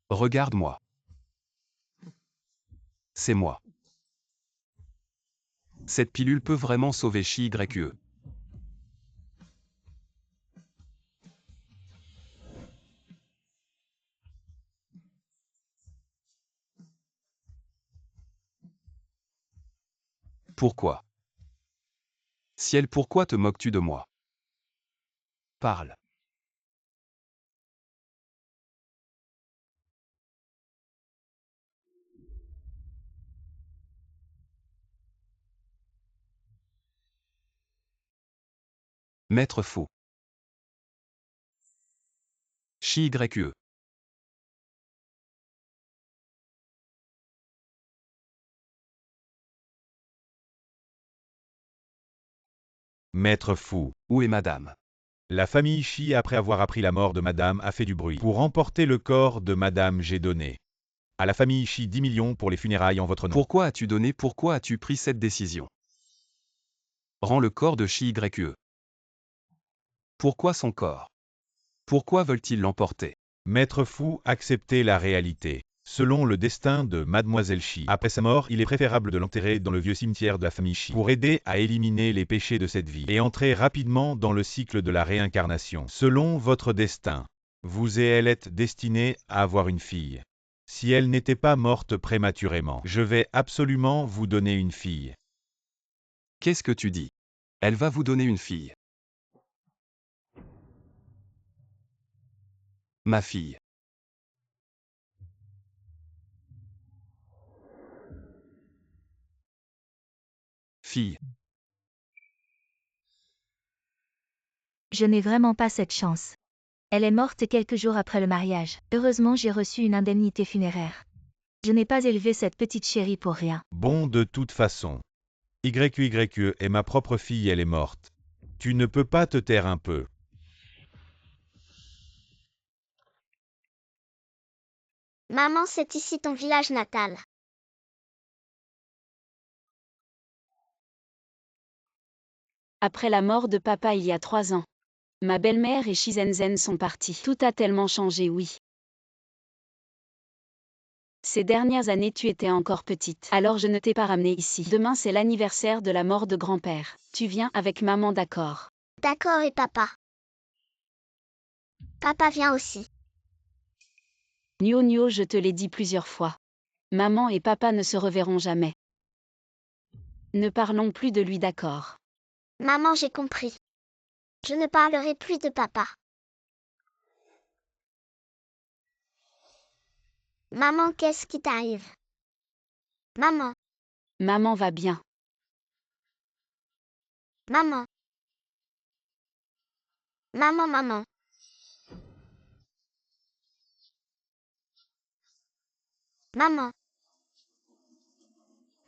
Regarde-moi. C'est moi. Cette pilule peut vraiment sauver Chi-YE. Pourquoi? Ciel, pourquoi te moques-tu de moi? Parle. Maître fou. Chi-YE. Maître fou. Où est madame? La famille Shi, après avoir appris la mort de madame, a fait du bruit. Pour emporter le corps de madame, j'ai donné à la famille Shi 10 millions pour les funérailles en votre nom. Pourquoi as-tu pris cette décision? Rends le corps de Chi-YE. Pourquoi son corps? Pourquoi veulent-ils l'emporter? Maître fou, acceptez la réalité. Selon le destin de Mademoiselle Shi, après sa mort, il est préférable de l'enterrer dans le vieux cimetière de la famille Shi pour aider à éliminer les péchés de cette vie et entrer rapidement dans le cycle de la réincarnation. Selon votre destin, vous et elle êtes destinés à avoir une fille. Si elle n'était pas morte prématurément, je vais absolument vous donner une fille. Qu'est-ce que tu dis? Elle va vous donner une fille. Ma fille. Fille. Je n'ai vraiment pas cette chance. Elle est morte quelques jours après le mariage. Heureusement, j'ai reçu une indemnité funéraire. Je n'ai pas élevé cette petite chérie pour rien. Bon, de toute façon. YE est ma propre fille, elle est morte. Tu ne peux pas te taire un peu. Maman, c'est ici ton village natal. Après la mort de papa il y a 3 ans. Ma belle-mère et Shizenzen sont partis. Tout a tellement changé, oui. Ces dernières années tu étais encore petite, alors je ne t'ai pas ramenée ici. Demain c'est l'anniversaire de la mort de grand-père. Tu viens avec maman, d'accord? D'accord, et papa? Papa vient aussi. Nio, je te l'ai dit plusieurs fois. Maman et papa ne se reverront jamais. Ne parlons plus de lui, d'accord? Maman, j'ai compris. Je ne parlerai plus de papa. Maman, qu'est-ce qui t'arrive? Maman, Maman va bien. maman. Maman, maman. Maman.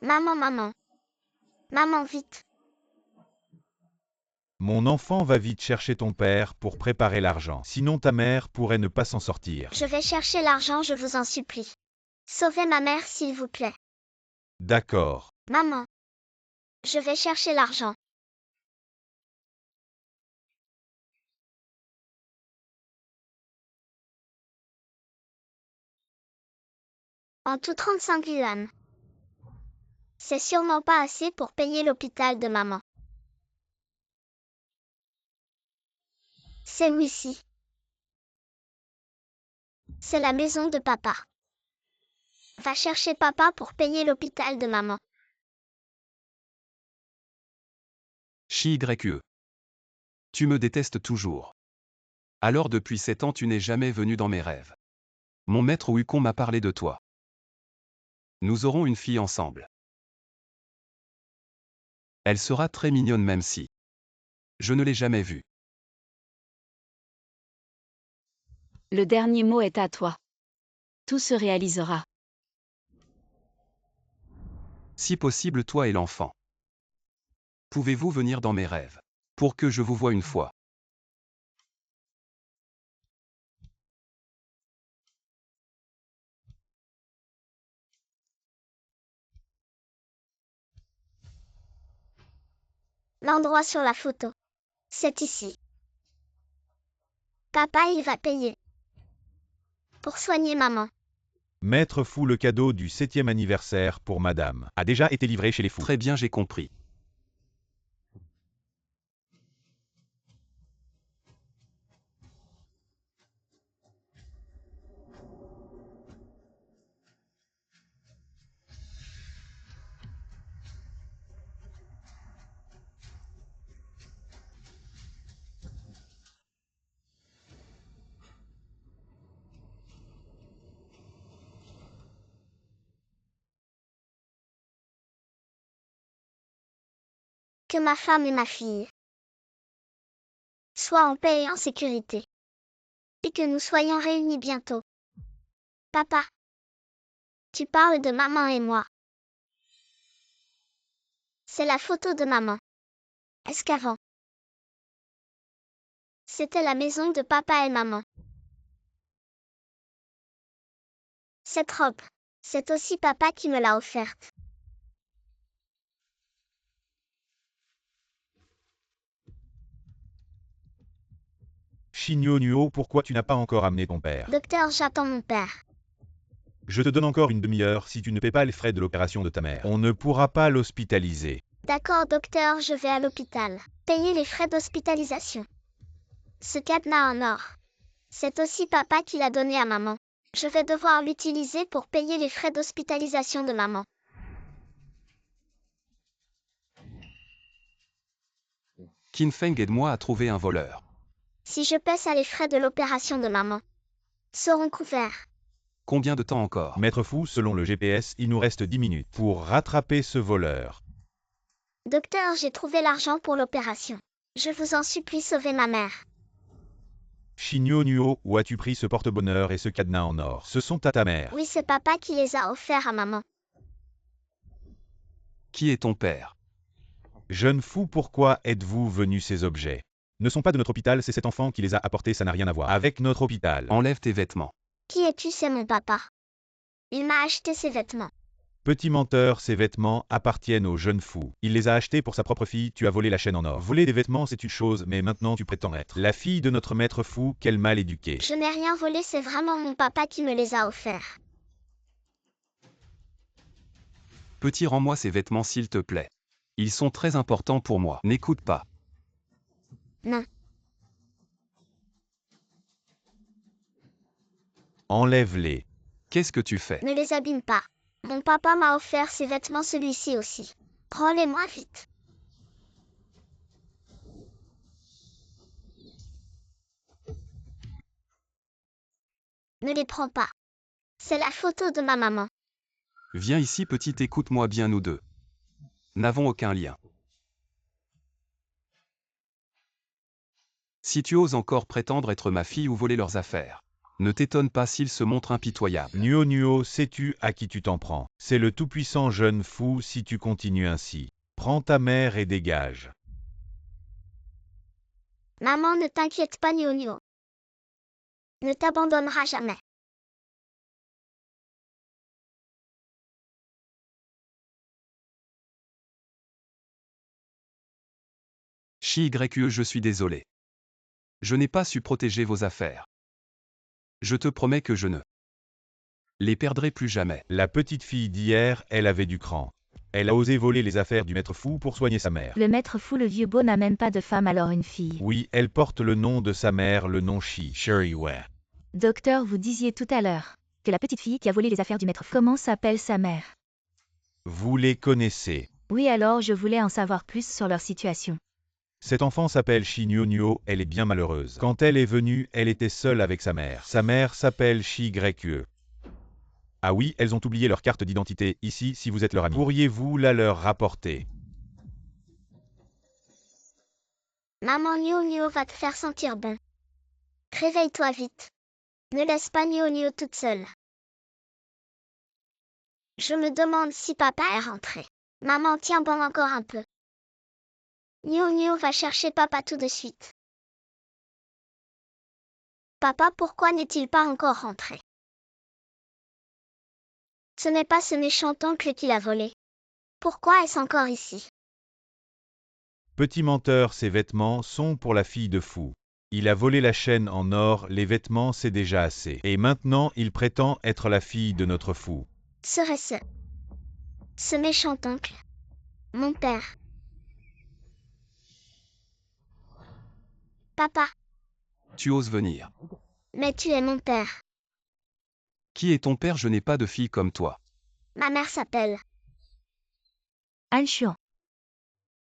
Maman, maman. Maman, vite. Mon enfant, va vite chercher ton père pour préparer l'argent. Sinon ta mère pourrait ne pas s'en sortir. Je vais chercher l'argent, je vous en supplie. Sauvez ma mère, s'il vous plaît. D'accord. Maman. Je vais chercher l'argent. En tout 35 yuan. C'est sûrement pas assez pour payer l'hôpital de maman. C'est ici. C'est la maison de papa. Va chercher papa pour payer l'hôpital de maman. Chi-YE. Tu me détestes toujours. Alors depuis 7 ans tu n'es jamais venu dans mes rêves. Mon maître Wukong m'a parlé de toi. Nous aurons une fille ensemble. Elle sera très mignonne même si je ne l'ai jamais vue. Le dernier mot est à toi. Tout se réalisera. Si possible, toi et l'enfant. Pouvez-vous venir dans mes rêves pour que je vous voie une fois? L'endroit sur la photo. C'est ici. Papa, il va payer. Pour soigner maman. Maître Fou, le cadeau du 7e anniversaire pour madame a déjà été livré chez les fous. Très bien, j'ai compris. Que ma femme et ma fille soient en paix et en sécurité. Et que nous soyons réunis bientôt. Papa, tu parles de maman et moi. C'est la photo de maman. Est-ce qu'avant, c'était la maison de papa et maman? Cette robe, c'est aussi papa qui me l'a offerte. Chigno Nuo, pourquoi tu n'as pas encore amené ton père? Docteur, j'attends mon père. Je te donne encore une demi-heure si tu ne paies pas les frais de l'opération de ta mère. On ne pourra pas l'hospitaliser. D'accord, docteur, je vais à l'hôpital. Payer les frais d'hospitalisation. Ce cadenas en or, c'est aussi papa qui l'a donné à maman. Je vais devoir l'utiliser pour payer les frais d'hospitalisation de maman. Qin Feng, aide-moi à trouver un voleur. Si je paie ça, les frais de l'opération de maman seront couverts. Combien de temps encore? Maître Fou, selon le GPS, il nous reste 10 minutes pour rattraper ce voleur. Docteur, j'ai trouvé l'argent pour l'opération. Je vous en supplie, sauvez ma mère. Chigno Nuo, où as-tu pris ce porte-bonheur et ce cadenas en or? Ce sont à ta mère. Oui, c'est papa qui les a offerts à maman. Qui est ton père? Jeune fou, pourquoi êtes-vous venu ces objets? Ne sont pas de notre hôpital, c'est cet enfant qui les a apportés, ça n'a rien à voir avec notre hôpital. Enlève tes vêtements. Qui es-tu? C'est mon papa. Il m'a acheté ces vêtements. Petit menteur, ces vêtements appartiennent au jeune fou. Il les a achetés pour sa propre fille, tu as volé la chaîne en or. Voler des vêtements, c'est une chose, mais maintenant tu prétends être la fille de notre maître fou, quel mal éduqué. Je n'ai rien volé, c'est vraiment mon papa qui me les a offerts. Petit, rends-moi ces vêtements s'il te plaît. Ils sont très importants pour moi. N'écoute pas. Non. Enlève-les. Qu'est-ce que tu fais? Ne les abîme pas. Mon papa m'a offert ces vêtements, celui-ci aussi. Prends-les-moi vite. Ne les prends pas. C'est la photo de ma maman. Viens ici, petit, écoute-moi bien, nous deux. N'avons aucun lien. Si tu oses encore prétendre être ma fille ou voler leurs affaires, ne t'étonne pas s'ils se montrent impitoyables. Nuo Nuo, sais-tu à qui tu t'en prends? C'est le tout-puissant jeune fou si tu continues ainsi. Prends ta mère et dégage. Maman, ne t'inquiète pas, Nio. Ne t'abandonnera jamais. Chi-YE, je suis désolé. Je n'ai pas su protéger vos affaires. Je te promets que je ne les perdrai plus jamais. La petite fille d'hier, elle avait du cran. Elle a osé voler les affaires du maître fou pour soigner sa mère. Le maître fou, le vieux beau, n'a même pas de femme, alors une fille. Oui, elle porte le nom de sa mère, le nom Shi. Shuriware. Docteur, vous disiez tout à l'heure que la petite fille qui a volé les affaires du maître fou. Comment s'appelle sa mère? Vous les connaissez. Oui, alors je voulais en savoir plus sur leur situation. Cette enfant s'appelle Shi Nuo Nuo, elle est bien malheureuse. Quand elle est venue, elle était seule avec sa mère. Sa mère s'appelle Shi-YE. Ah oui, elles ont oublié leur carte d'identité ici si vous êtes leur ami. Pourriez-vous la leur rapporter? Maman, Nio va te faire sentir bon. Réveille-toi vite. Ne laisse pas Nio toute seule. Je me demande si papa est rentré. Maman, tiens bon encore un peu. Nio va chercher papa tout de suite. Papa, pourquoi n'est-il pas encore rentré? Ce n'est pas ce méchant oncle qui l'a volé. Pourquoi est-ce encore ici? Petit menteur, ces vêtements sont pour la fille de fou. Il a volé la chaîne en or, les vêtements c'est déjà assez. Et maintenant il prétend être la fille de notre fou. Serait-ce ce méchant oncle, mon père? Papa, Tu oses venir. mais tu es mon père. Qui est ton père? Je n'ai pas de fille comme toi. Ma mère s'appelle. Han Xuan.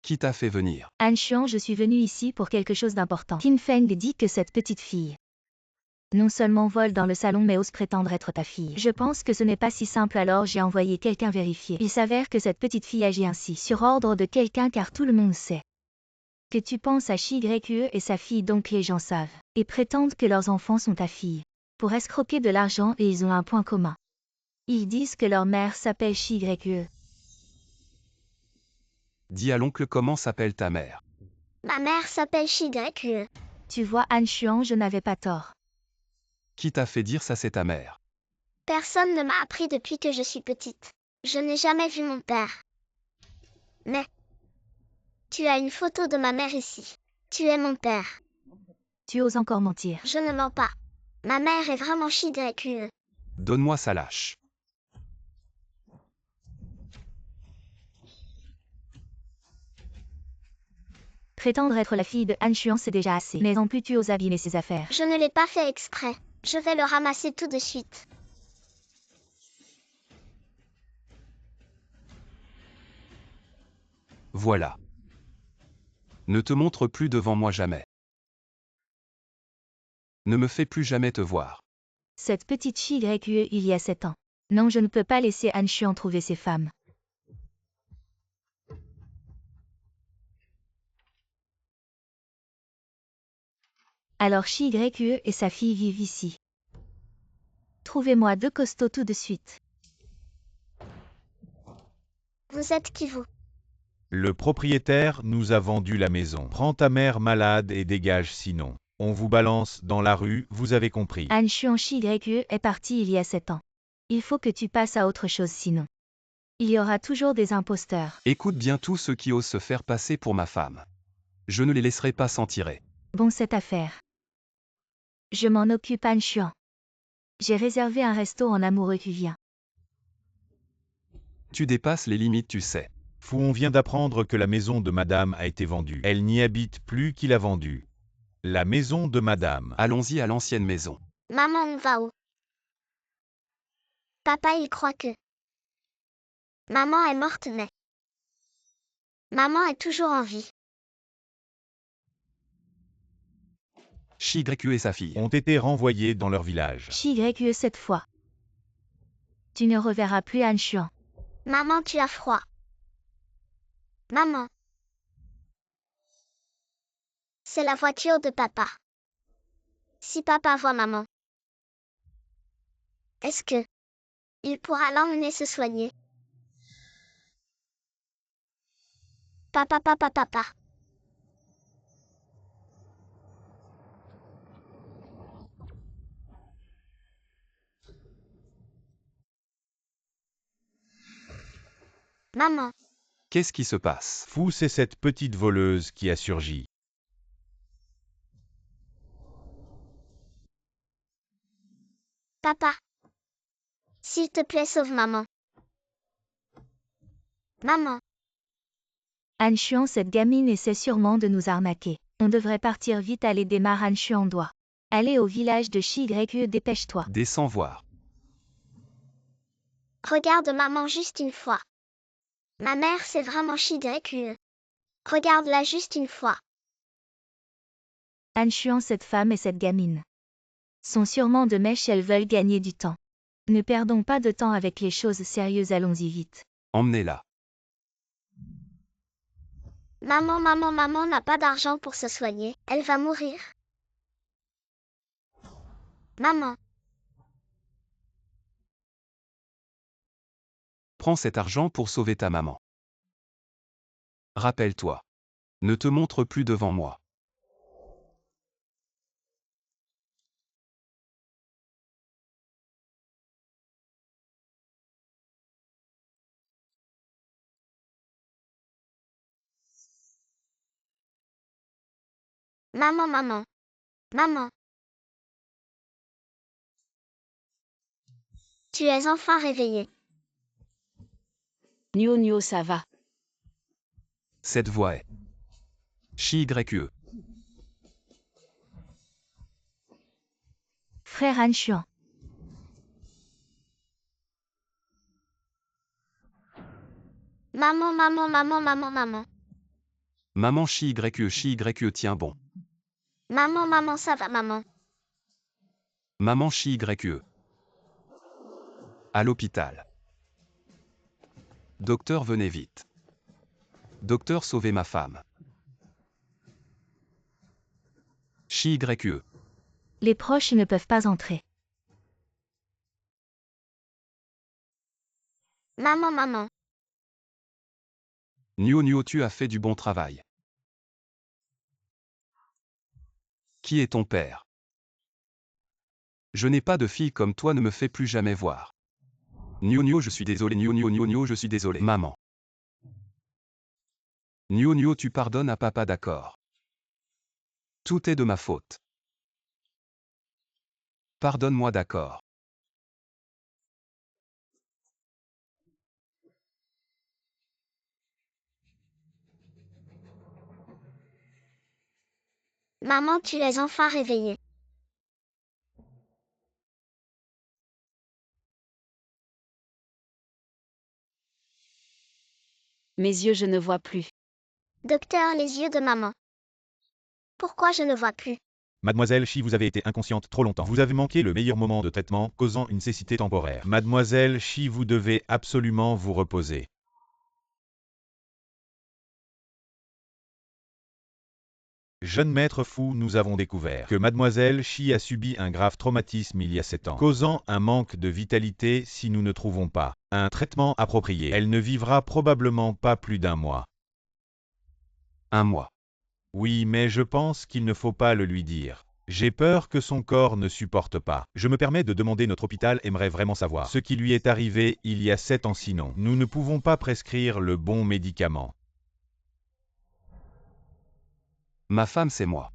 Qui t'a fait venir? Han Xuan, je suis venu ici pour quelque chose d'important. Qin Feng dit que cette petite fille non seulement vole dans le salon mais ose prétendre être ta fille. Je pense que ce n'est pas si simple, alors j'ai envoyé quelqu'un vérifier. Il s'avère que cette petite fille agit ainsi sur ordre de quelqu'un car tout le monde sait que tu penses à Shi Grekue et sa fille, donc les gens savent et prétendent que leurs enfants sont ta fille pour escroquer de l'argent, et ils ont un point commun. Ils disent que leur mère s'appelle Shi Grekue. Dis à l'oncle comment s'appelle ta mère. Ma mère s'appelle Shigrekue. Tu vois Han Xuan, je n'avais pas tort. Qui t'a fait dire ça? C'est ta mère. Personne ne m'a appris depuis que je suis petite. Je n'ai jamais vu mon père. Mais tu as une photo de ma mère ici. Tu es mon père. Tu oses encore mentir. Je ne mens pas. Ma mère est vraiment Shigrekue. Donne-moi sa lâche. Prétendre être la fille de Han Xuan, c'est déjà assez. Mais en plus tu oses abîmer ses affaires. Je ne l'ai pas fait exprès. Je vais le ramasser tout de suite. Voilà. Ne te montre plus devant moi jamais. Ne me fais plus jamais te voir. Cette petite Shi Grekue, il y a 7 ans. Non, je ne peux pas laisser Han Xuan trouver ses femmes. Alors Shi Grekue et sa fille vivent ici. Trouvez-moi 2 costauds tout de suite. Vous êtes qui vous? Le propriétaire nous a vendu la maison. Prends ta mère malade et dégage sinon. On vous balance dans la rue, vous avez compris. Han Xuan, Shi Grekue est parti il y a 7 ans. Il faut que tu passes à autre chose sinon. Il y aura toujours des imposteurs. Écoute bien tous ceux qui osent se faire passer pour ma femme. Je ne les laisserai pas s'en tirer. Bon, cette affaire. Je m'en occupe, Han Xuan. J'ai réservé un resto en amoureux qui vient. Tu dépasses les limites, tu sais. Fou, on vient d'apprendre que la maison de madame a été vendue. Elle n'y habite plus, qui l'a vendue. La maison de madame. Allons-y à l'ancienne maison. Maman, on va où? Papa, il croit que maman est morte, mais maman est toujours en vie. Shigreku et sa fille. Ont été renvoyés dans leur village. Shi Grekue cette fois. Tu ne reverras plus Han Xuan. Maman, tu as froid. Maman. C'est la voiture de papa. Si papa voit maman, est-ce que il pourra l'emmener se soigner? Papa, papa, papa. Maman, Qu'est-ce qui se passe? Fou, c'est cette petite voleuse qui a surgi. papa. S'il te plaît, sauve maman. Maman, Han Xuan, cette gamine essaie sûrement de nous arnaquer. On devrait partir vite, aller démarrer. Han Xuan doit aller au village de Shi Grekue, dépêche-toi. Descends voir. regarde maman juste une fois. Ma mère, c'est vraiment Shigrekue. Regarde-la juste une fois. Han Xuan, cette femme et cette gamine sont sûrement de mèche, elles veulent gagner du temps. Ne perdons pas de temps avec les choses sérieuses, allons-y vite. Emmenez-la. Maman n'a pas d'argent pour se soigner. Elle va mourir. Maman, Prends cet argent pour sauver ta maman. Rappelle-toi. Ne te montre plus devant moi. Maman, maman. Maman. Tu es enfin réveillée. Nio Nio, ça va. Cette voix est. Chi-Y-E. Frère Han Xuan. Maman, maman, maman, maman, maman. Maman Chi-Y-E, tiens bon. Maman, maman, ça va, maman. Maman Chi-Y-E. À l'hôpital. Docteur, venez vite. Docteur, sauvez ma femme. Chi-Y-E. Les proches ne peuvent pas entrer. Maman, maman. Nio Nio, tu as fait du bon travail. Qui est ton père? Je n'ai pas de fille comme toi, ne me fais plus jamais voir. Nio Nio, je suis désolé. Nio Nio Nio Nio, je suis désolé. Maman. Nio Nio, tu pardonnes à papa, d'accord? Tout est de ma faute. Pardonne-moi, d'accord? Maman, tu es enfin réveillée. Mes yeux, je ne vois plus. Docteur, les yeux de maman. Pourquoi je ne vois plus? Mademoiselle Chi, vous avez été inconsciente trop longtemps. Vous avez manqué le meilleur moment de traitement, causant une cécité temporaire. Mademoiselle Chi, vous devez absolument vous reposer. Jeune maître Fu, nous avons découvert que Mademoiselle Chi a subi un grave traumatisme il y a 7 ans, causant un manque de vitalité si nous ne trouvons pas un traitement approprié. Elle ne vivra probablement pas plus d'1 mois. 1 mois. Oui, mais je pense qu'il ne faut pas le lui dire. J'ai peur que son corps ne supporte pas. Je me permets de demander, notre hôpital aimerait vraiment savoir ce qui lui est arrivé il y a 7 ans, sinon nous ne pouvons pas prescrire le bon médicament. Ma femme, c'est moi.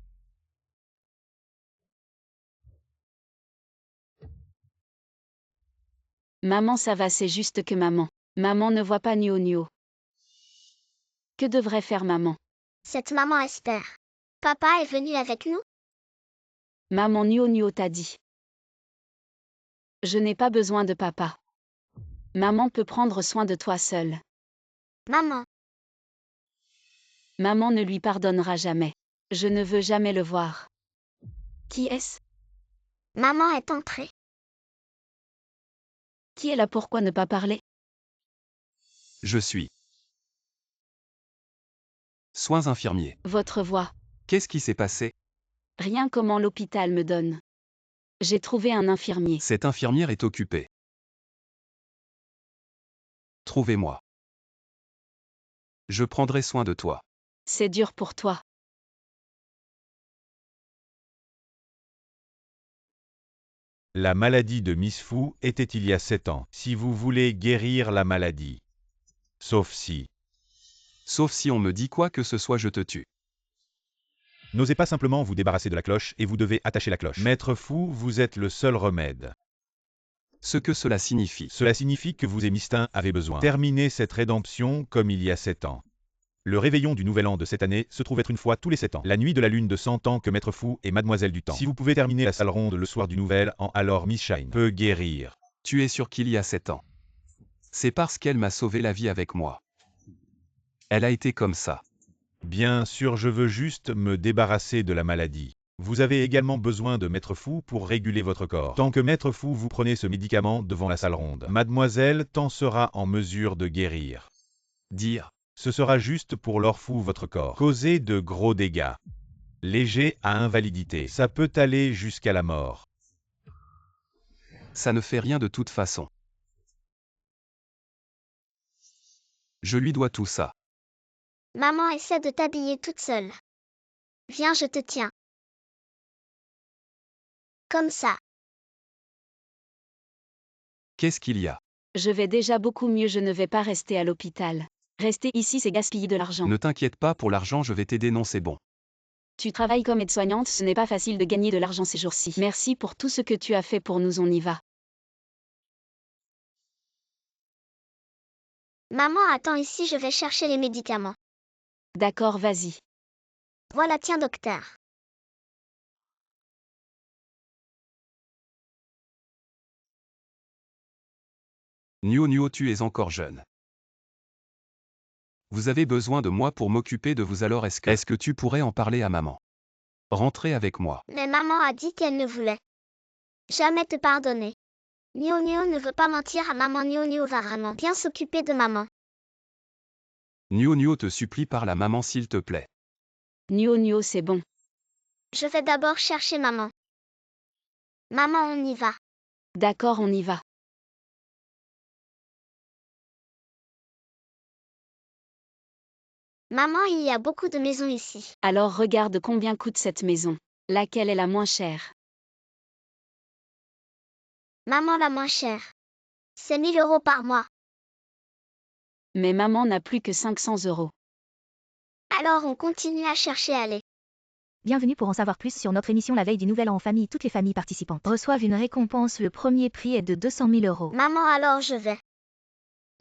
Maman, ça va, c'est juste que maman. Maman ne voit pas Nio Nio. Que devrait faire maman? Cette maman espère. Papa est venu avec nous? Maman, Nio Nio t'a dit. Je n'ai pas besoin de papa. Maman peut prendre soin de toi seule. Maman. Maman ne lui pardonnera jamais. Je ne veux jamais le voir. Qui est-ce? Maman est entrée. Qui est là? Pourquoi ne pas parler? Je suis. Soins infirmiers. Votre voix. Qu'est-ce qui s'est passé? Rien, comment l'hôpital me donne. J'ai trouvé un infirmier. Cette infirmière est occupée. Trouvez-moi. Je prendrai soin de toi. C'est dur pour toi. La maladie de Miss Fu était il y a 7 ans. Si vous voulez guérir la maladie. Sauf si. Sauf si on me dit quoi que ce soit, je te tue. N'osez pas simplement vous débarrasser de la cloche et vous devez attacher la cloche. Maître Fu, vous êtes le seul remède. Ce que cela signifie. Cela signifie que vous et Mistin avez besoin. Terminez cette rédemption comme il y a 7 ans. Le réveillon du nouvel an de cette année se trouve être une fois tous les 7 ans. La nuit de la lune de 100 ans que Maître Fu est mademoiselle du temps. Si vous pouvez terminer la salle ronde le soir du nouvel an, alors Miss Shine peut guérir. Tu es sûr qu'il y a 7 ans. C'est parce qu'elle m'a sauvé la vie avec moi. Elle a été comme ça. Bien sûr, je veux juste me débarrasser de la maladie. Vous avez également besoin de Maître Fu pour réguler votre corps. Tant que Maître Fu vous prenez ce médicament devant la salle ronde, mademoiselle Tan sera en mesure de guérir. Dire. Ce sera juste pour leur fou votre corps. Causer de gros dégâts. Léger à invalidité. Ça peut aller jusqu'à la mort. Ça ne fait rien de toute façon. Je lui dois tout ça. Maman essaie de t'habiller toute seule. Viens, je te tiens. Comme ça. Qu'est-ce qu'il y a? Je vais déjà beaucoup mieux, je ne vais pas rester à l'hôpital. Rester ici, c'est gaspiller de l'argent. Ne t'inquiète pas pour l'argent, je vais t'aider, non, c'est bon. Tu travailles comme aide-soignante, ce n'est pas facile de gagner de l'argent ces jours-ci. Merci pour tout ce que tu as fait pour nous, on y va. Maman attends ici, je vais chercher les médicaments. D'accord, vas-y. Voilà, tiens docteur. Nio Nio, tu es encore jeune. Vous avez besoin de moi pour m'occuper de vous, alors est-ce que tu pourrais en parler à maman? Rentrez avec moi. Mais maman a dit qu'elle ne voulait jamais te pardonner. Nio Nio ne veut pas mentir à maman, Nio Nio va vraiment bien s'occuper de maman. Nio Nio, te supplie, parle à maman s'il te plaît. Nio Nio, c'est bon. Je vais d'abord chercher maman. Maman, on y va. D'accord, on y va. Maman, il y a beaucoup de maisons ici. Alors regarde combien coûte cette maison. Laquelle est la moins chère? Maman, la moins chère. C'est 1000 € par mois. Mais maman n'a plus que 500 €. Alors on continue à chercher, allez. Bienvenue pour en savoir plus sur notre émission La veille du Nouvel An en famille. Toutes les familles participantes reçoivent une récompense. Le premier prix est de 200 000 €. Maman, alors je vais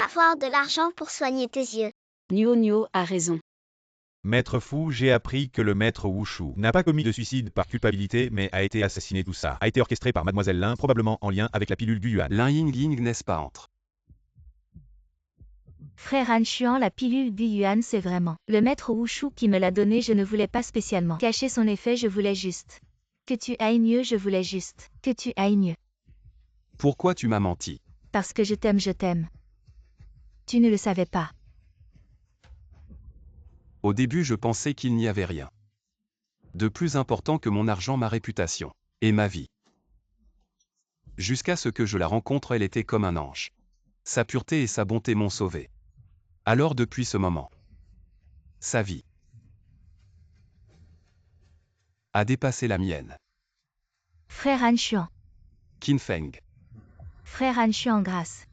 avoir de l'argent pour soigner tes yeux. Nio Nio a raison. Maître Fu, j'ai appris que le maître Wushu n'a pas commis de suicide par culpabilité, mais a été assassiné. Tout ça a été orchestré par Mademoiselle Lin, probablement en lien avec la pilule du Yuan. Lin Ying Ying, n'est-ce pas? Entre. Frère Han Xuan, la pilule du Yuan, c'est vraiment le maître Wushu qui me l'a donné. Je ne voulais pas spécialement cacher son effet, je voulais juste que tu ailles mieux, je voulais juste que tu ailles mieux. Pourquoi tu m'as menti? Parce que je t'aime, je t'aime. Tu ne le savais pas. Au début, je pensais qu'il n'y avait rien de plus important que mon argent, ma réputation et ma vie. Jusqu'à ce que je la rencontre, elle était comme un ange. Sa pureté et sa bonté m'ont sauvé. Alors depuis ce moment, sa vie a dépassé la mienne. Frère Han Xuan. Qin Feng. Frère Han Xuan, grâce.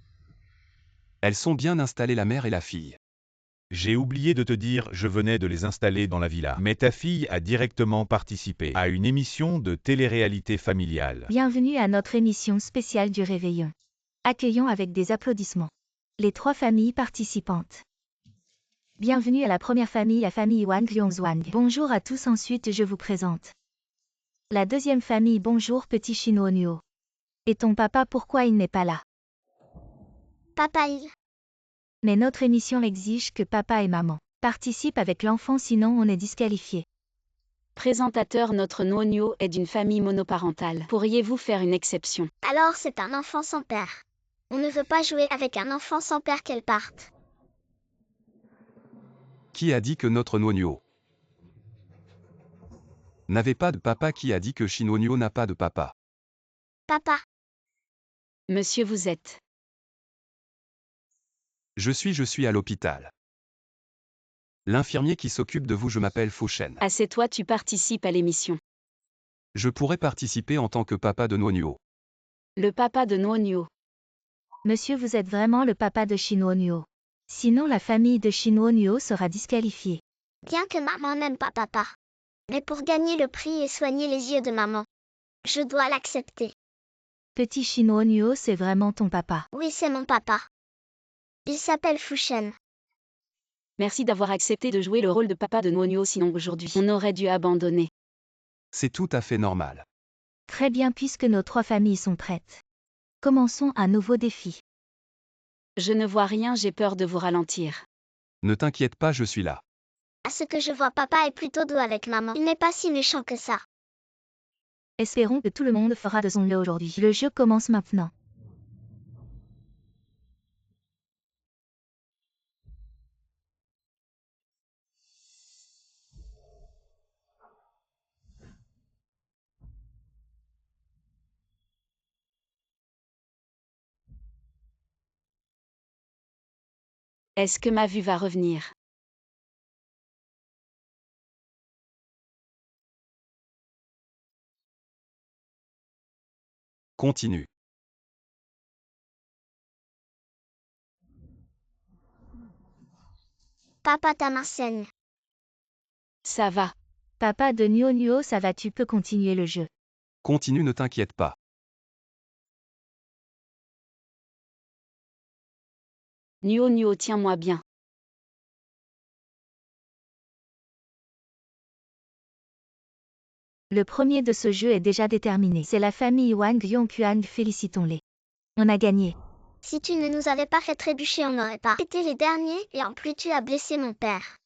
Elles sont bien installées, la mère et la fille. J'ai oublié de te dire, je venais de les installer dans la villa. Mais ta fille a directement participé à une émission de télé-réalité familiale. Bienvenue à notre émission spéciale du Réveillon. Accueillons avec des applaudissements les 3 familles participantes. Bienvenue à la première famille, la famille Wang Liongzwang. Bonjour à tous, ensuite je vous présente la deuxième famille. Bonjour petit Chino Nuo. Et ton papa, pourquoi il n'est pas là? Papa, il... Mais notre émission exige que papa et maman participent avec l'enfant, sinon on est disqualifié. Présentateur, notre Nio Nio est d'une famille monoparentale. Pourriez-vous faire une exception? Alors c'est un enfant sans père. On ne veut pas jouer avec un enfant sans père, qu'elle parte. Qui a dit que notre Nonio n'avait pas de papa? Qui a dit que Shinonio n'a pas de papa? Papa, Monsieur, vous êtes. Je suis à l'hôpital. L'infirmier qui s'occupe de vous, je m'appelle Fushen. Assieds-toi, tu participes à l'émission. Je pourrais participer en tant que papa de Nonio. Le papa de Nio Nio. Monsieur, vous êtes vraiment le papa de Chino Nuo. Sinon la famille de Chino Nuo sera disqualifiée. bien que maman n'aime pas papa. Mais pour gagner le prix et soigner les yeux de maman, je dois l'accepter. Petit Chino Nuo, c'est vraiment ton papa. Oui, c'est mon papa. Il s'appelle Fushen. Merci d'avoir accepté de jouer le rôle de papa de Nio Nio, sinon aujourd'hui, on aurait dû abandonner. C'est tout à fait normal. Très bien, puisque nos 3 familles sont prêtes. Commençons un nouveau défi. Je ne vois rien, j'ai peur de vous ralentir. Ne t'inquiète pas, je suis là. À ce que je vois, papa est plutôt doux avec maman. Il n'est pas si méchant que ça. Espérons que tout le monde fera de son mieux aujourd'hui. Le jeu commence maintenant. Est-ce que ma vue va revenir? Continue. Papa, ta main saigne. Ça va. Papa de Nuo Nuo, ça va, tu peux continuer le jeu. Continue, ne t'inquiète pas. Nuo Nuo, tiens-moi bien. Le premier de ce jeu est déjà déterminé. C'est la famille Wang Yongquan, félicitons-les. On a gagné. Si tu ne nous avais pas fait trébucher, on n'aurait pas été les derniers, et en plus tu as blessé mon père.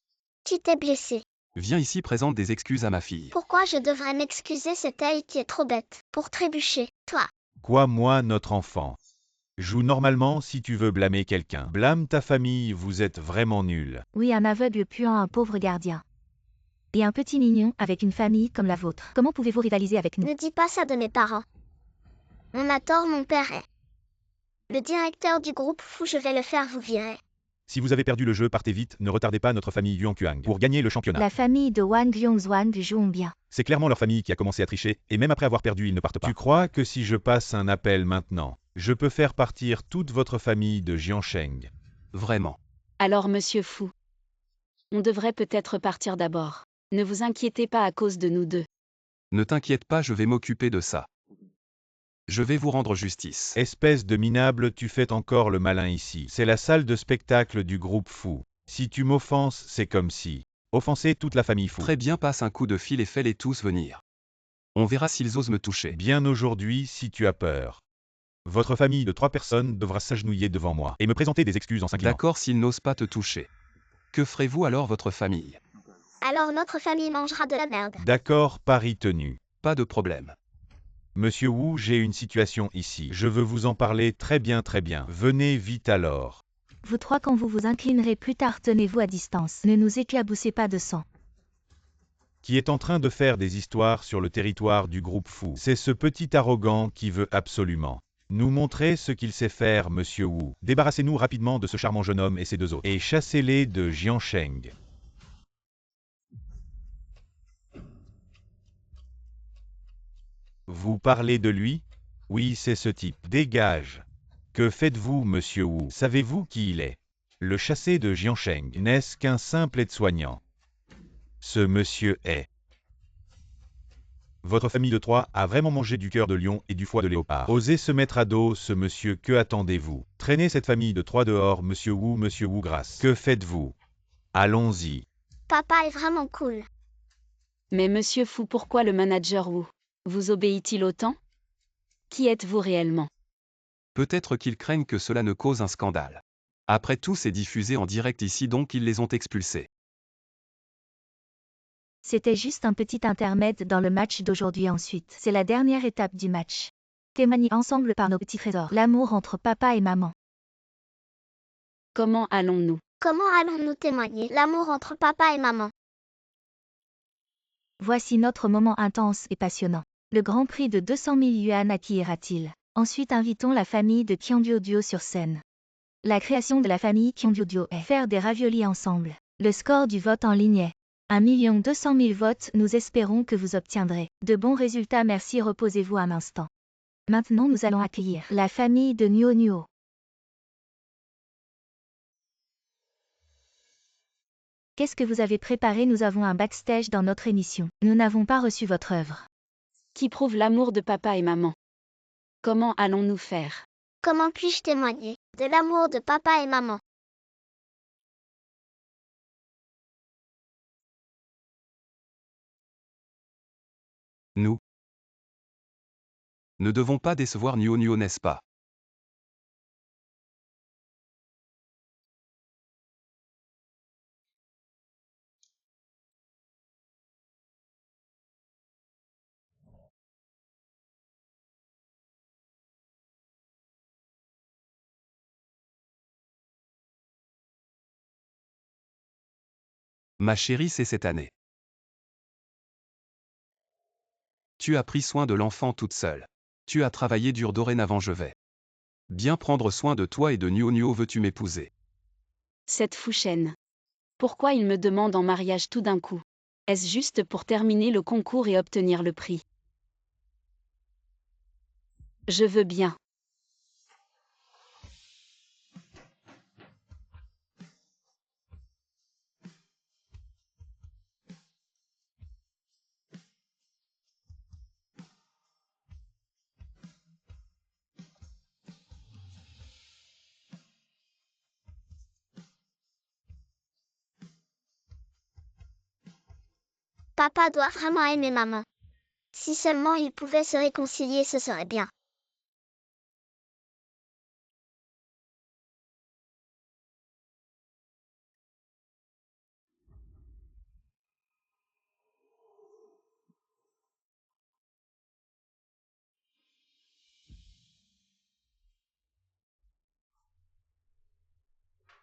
Tu t'es blessé. Viens ici, présente des excuses à ma fille. Pourquoi je devrais m'excuser? C'est elle qui est trop bête. Pour trébucher, toi. Quoi, moi, notre enfant? Joue normalement si tu veux blâmer quelqu'un. Blâme ta famille, vous êtes vraiment nuls. Oui, un aveugle puant un pauvre gardien. Et un petit mignon avec une famille comme la vôtre. Comment pouvez-vous rivaliser avec nous? Ne dis pas ça de mes parents. On a tort, mon père est le directeur du groupe fou, je vais le faire vous virer. Si vous avez perdu le jeu, partez vite, ne retardez pas notre famille Yuankuang pour gagner le championnat. La famille de Wang Yongzhuang joue bien. C'est clairement leur famille qui a commencé à tricher, et même après avoir perdu, ils ne partent pas. Tu crois que si je passe un appel maintenant, je peux faire partir toute votre famille de Jiansheng? Vraiment. Alors monsieur Fou. On devrait peut-être partir d'abord. Ne vous inquiétez pas à cause de nous deux. Ne t'inquiète pas, je vais m'occuper de ça. Je vais vous rendre justice. Espèce de minable, tu fais encore le malin ici. C'est la salle de spectacle du groupe Fou. Si tu m'offenses, c'est comme si offenser toute la famille Fou. Très bien, passe un coup de fil et fais-les tous venir. On verra s'ils osent me toucher. Bien aujourd'hui, si tu as peur. Votre famille de 3 personnes devra s'agenouiller devant moi et me présenter des excuses en s'inclinant. D'accord, s'ils n'osent pas te toucher. Que ferez-vous alors, votre famille? Alors notre famille mangera de la merde. D'accord, pari tenu. Pas de problème. Monsieur Wu, j'ai une situation ici. Je veux vous en parler très bien, très bien. Venez vite alors. Vous trois, quand vous vous inclinerez plus tard, tenez-vous à distance. Ne nous éclaboussez pas de sang. Qui est en train de faire des histoires sur le territoire du groupe Fou. C'est ce petit arrogant qui veut absolument nous montrer ce qu'il sait faire, monsieur Wu. Débarrassez-nous rapidement de ce charmant jeune homme et ses 2 autres. Et chassez-les de Jiansheng. Vous parlez de lui? Oui, c'est ce type. Dégage. Que faites-vous, monsieur Wu? Savez-vous qui il est? Le chassé de Jiansheng. N'est-ce qu'un simple aide-soignant? Ce monsieur est. Votre famille de 3 a vraiment mangé du cœur de lion et du foie de léopard. Osez se mettre à dos, ce monsieur, que attendez-vous? Traînez cette famille de 3 dehors, monsieur Wu, grâce. Que faites-vous? Allons-y. Papa est vraiment cool. Mais monsieur Fou, pourquoi le manager Wu vous obéit-il autant? Qui êtes-vous réellement? Peut-être qu'ils craignent que cela ne cause un scandale. Après tout, c'est diffusé en direct ici, donc ils les ont expulsés. C'était juste un petit intermède dans le match d'aujourd'hui. Ensuite, c'est la dernière étape du match. Témoignez ensemble par nos petits trésors. L'amour entre papa et maman. Comment allons-nous? Comment allons-nous témoigner l'amour entre papa et maman? Voici notre moment intense et passionnant. Le grand prix de 200 000 yuan à qui ira-t-il? Ensuite, invitons la famille de Qianduoduo sur scène. La création de la famille Qianduoduo est faire des raviolis ensemble. Le score du vote en ligne est 1 200 000 votes. Nous espérons que vous obtiendrez de bons résultats. Merci, reposez-vous un instant. Maintenant, nous allons accueillir la famille de Nuo Nuo. Qu'est-ce que vous avez préparé? Nous avons un backstage dans notre émission. Nous n'avons pas reçu votre œuvre. Qui prouve l'amour de papa et maman? Comment allons-nous faire? Comment puis-je témoigner de l'amour de papa et maman? Nous ne devons pas décevoir Nuo Nuo, n'est-ce pas? Ma chérie, c'est cette année. Tu as pris soin de l'enfant toute seule. Tu as travaillé dur, dorénavant je vais bien prendre soin de toi et de Nuo Nuo. Veux-tu m'épouser? Cette fouchaine. Pourquoi il me demande en mariage tout d'un coup? Est-ce juste pour terminer le concours et obtenir le prix? Je veux bien. Papa doit vraiment aimer maman. Si seulement ils pouvaient se réconcilier, ce serait bien.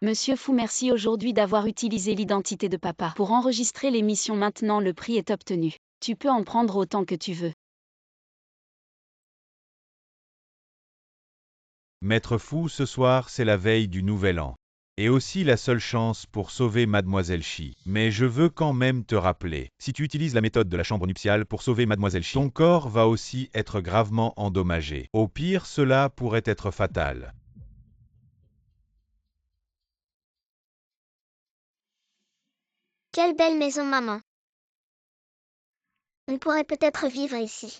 Monsieur Fou, merci aujourd'hui d'avoir utilisé l'identité de papa. Pour enregistrer l'émission maintenant, le prix est obtenu. Tu peux en prendre autant que tu veux. Maître Fou, ce soir, c'est la veille du Nouvel An. Et aussi la seule chance pour sauver Mademoiselle Chi. Mais je veux quand même te rappeler, si tu utilises la méthode de la chambre nuptiale pour sauver Mademoiselle Chi, ton corps va aussi être gravement endommagé. Au pire, cela pourrait être fatal. Quelle belle maison, maman. On pourrait peut-être vivre ici.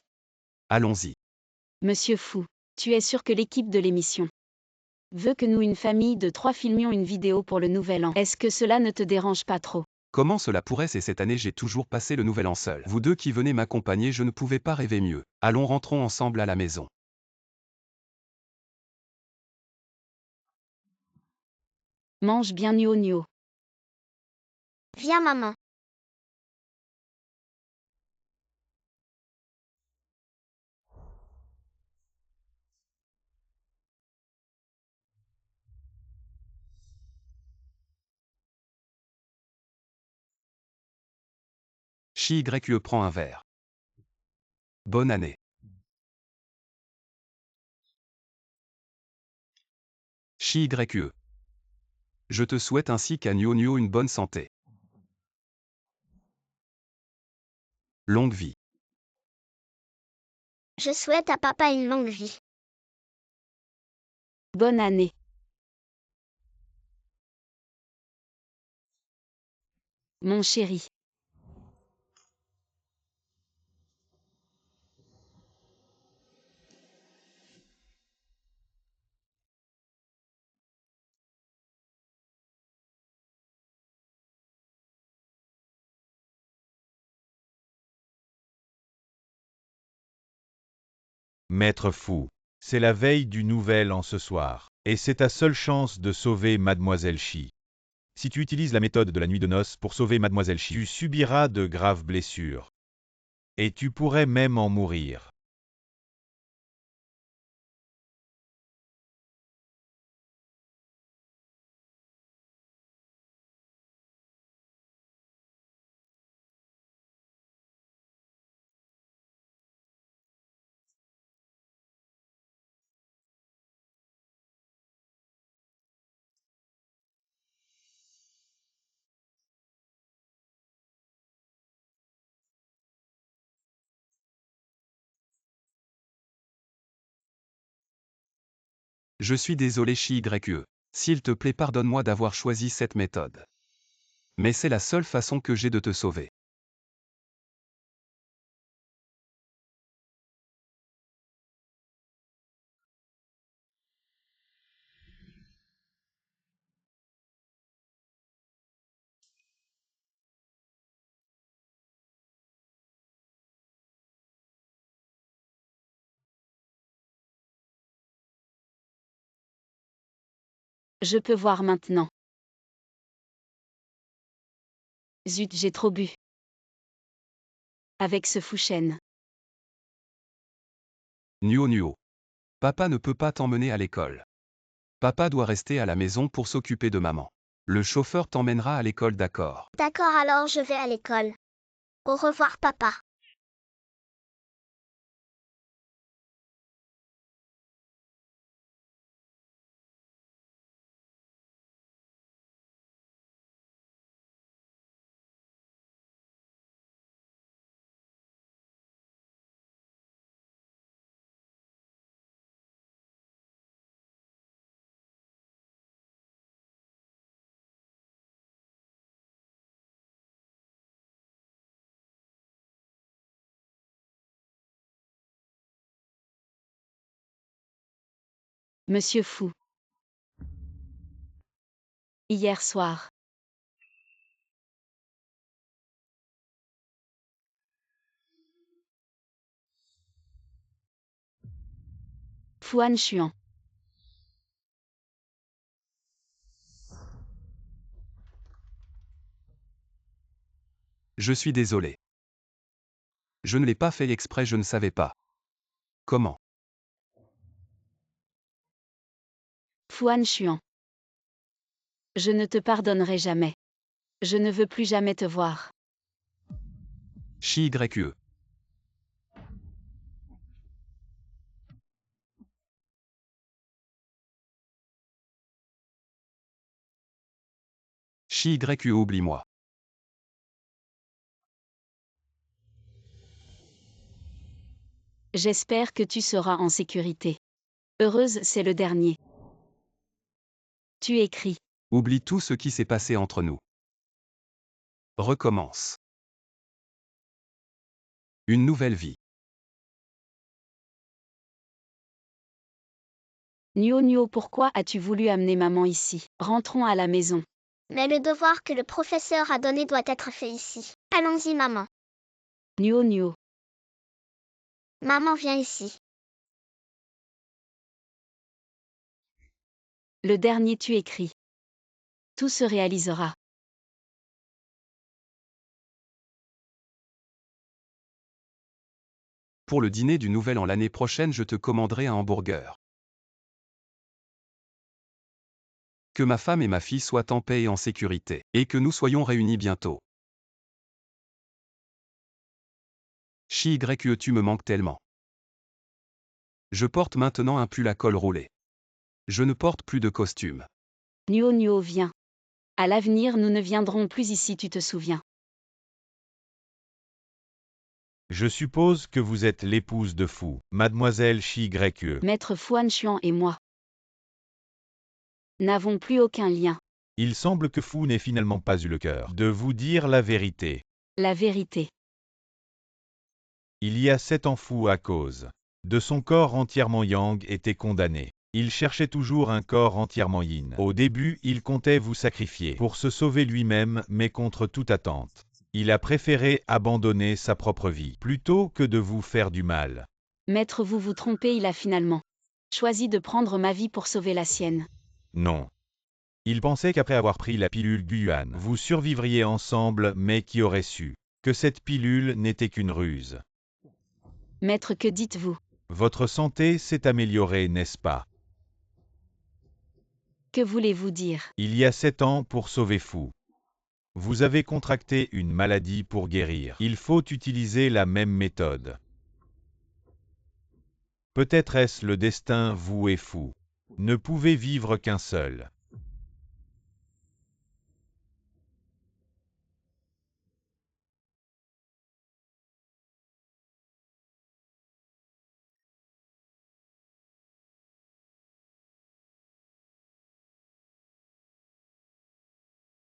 Allons-y. Monsieur Fou, tu es sûr que l'équipe de l'émission veut que nous, une famille de 3, filmions une vidéo pour le Nouvel An? Est-ce que cela ne te dérange pas trop? Comment cela pourrait? C'est cette année j'ai toujours passé le Nouvel An seul. Vous deux qui venez m'accompagner, je ne pouvais pas rêver mieux. Allons, rentrons ensemble à la maison. Mange bien, Nuo Nuo. Viens, maman. Chi YE prend un verre. Bonne année. Chi YE. Je te souhaite ainsi qu'à Nyo Nyo une bonne santé. Longue vie. Je souhaite à papa une longue vie. Bonne année. Mon chéri. Maître Fou, c'est la veille du Nouvel An ce soir, et c'est ta seule chance de sauver Mademoiselle Chi. Si tu utilises la méthode de la nuit de noces pour sauver Mademoiselle Chi, tu subiras de graves blessures. Et tu pourrais même en mourir. Je suis désolé Chi YE. S'il te plaît, pardonne-moi d'avoir choisi cette méthode. Mais c'est la seule façon que j'ai de te sauver. Je peux voir maintenant. Zut, j'ai trop bu. Avec ce Fouchen. Nuo Nuo. Papa ne peut pas t'emmener à l'école. Papa doit rester à la maison pour s'occuper de maman. Le chauffeur t'emmènera à l'école, d'accord? D'accord, alors je vais à l'école. Au revoir, papa. Monsieur Fou. Hier soir. Fuan Xuan. Je suis désolé. Je ne l'ai pas fait exprès, je ne savais pas. Comment? Fuan Xuan. Je ne te pardonnerai jamais. Je ne veux plus jamais te voir. Chi-YE. Chi-YE, oublie-moi. J'espère que tu seras en sécurité. Heureuse, c'est le dernier. Tu écris. Oublie tout ce qui s'est passé entre nous. Recommence. Une nouvelle vie. Nio Nio, pourquoi as-tu voulu amener maman ici? Rentrons à la maison. Mais le devoir que le professeur a donné doit être fait ici. Allons-y, maman. Nio Nio. Maman, viens ici. Le dernier, tu écris. Tout se réalisera. Pour le dîner du Nouvel An l'année prochaine, je te commanderai un hamburger. Que ma femme et ma fille soient en paix et en sécurité, et que nous soyons réunis bientôt. Chi-YE, tu me manques tellement. Je porte maintenant un pull à col roulé. Je ne porte plus de costume. Nio Nio, viens. À l'avenir, nous ne viendrons plus ici, tu te souviens. Je suppose que vous êtes l'épouse de Fu, mademoiselle Chi-YE. Maître Fuan Xuan et moi n'avons plus aucun lien. Il semble que Fu n'ait finalement pas eu le cœur de vous dire la vérité. La vérité. Il y a 7 ans, Fu, à cause de son corps entièrement yang, était condamné. Il cherchait toujours un corps entièrement yin. Au début, il comptait vous sacrifier pour se sauver lui-même, mais contre toute attente. Il a préféré abandonner sa propre vie, plutôt que de vous faire du mal. Maître, vous vous trompez, il a finalement choisi de prendre ma vie pour sauver la sienne. Non. Il pensait qu'après avoir pris la pilule Guyuan, vous survivriez ensemble, mais qui aurait su que cette pilule n'était qu'une ruse. Maître, que dites-vous? Votre santé s'est améliorée, n'est-ce pas? Que voulez-vous dire? Il y a 7 ans, pour sauver Fu, vous avez contracté une maladie pour guérir. Il faut utiliser la même méthode. Peut-être est-ce le destin, vous et Fu ne pouvez vivre qu'un seul.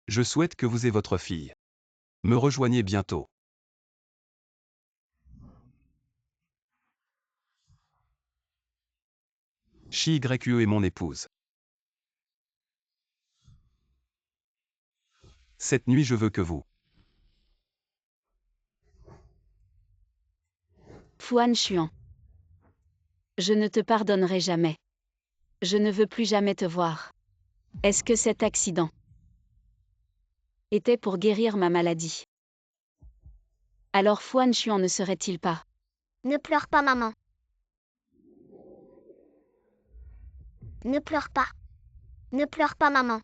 Je souhaite que vous et votre fille me rejoigniez bientôt. Chi-YE est mon épouse. Cette nuit, je veux que vous. Fuan Xuan. Je ne te pardonnerai jamais. Je ne veux plus jamais te voir. Est-ce que cet accident était pour guérir ma maladie? Alors Fuan Xuan ne serait-il pas? Ne pleure pas, maman. Ne pleure pas. Ne pleure pas, maman.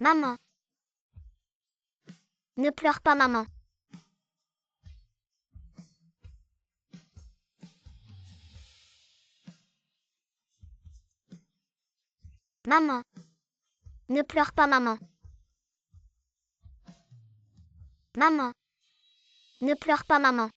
Maman. Ne pleure pas, maman. Maman. Ne pleure pas, maman. Maman. Ne pleure pas, maman.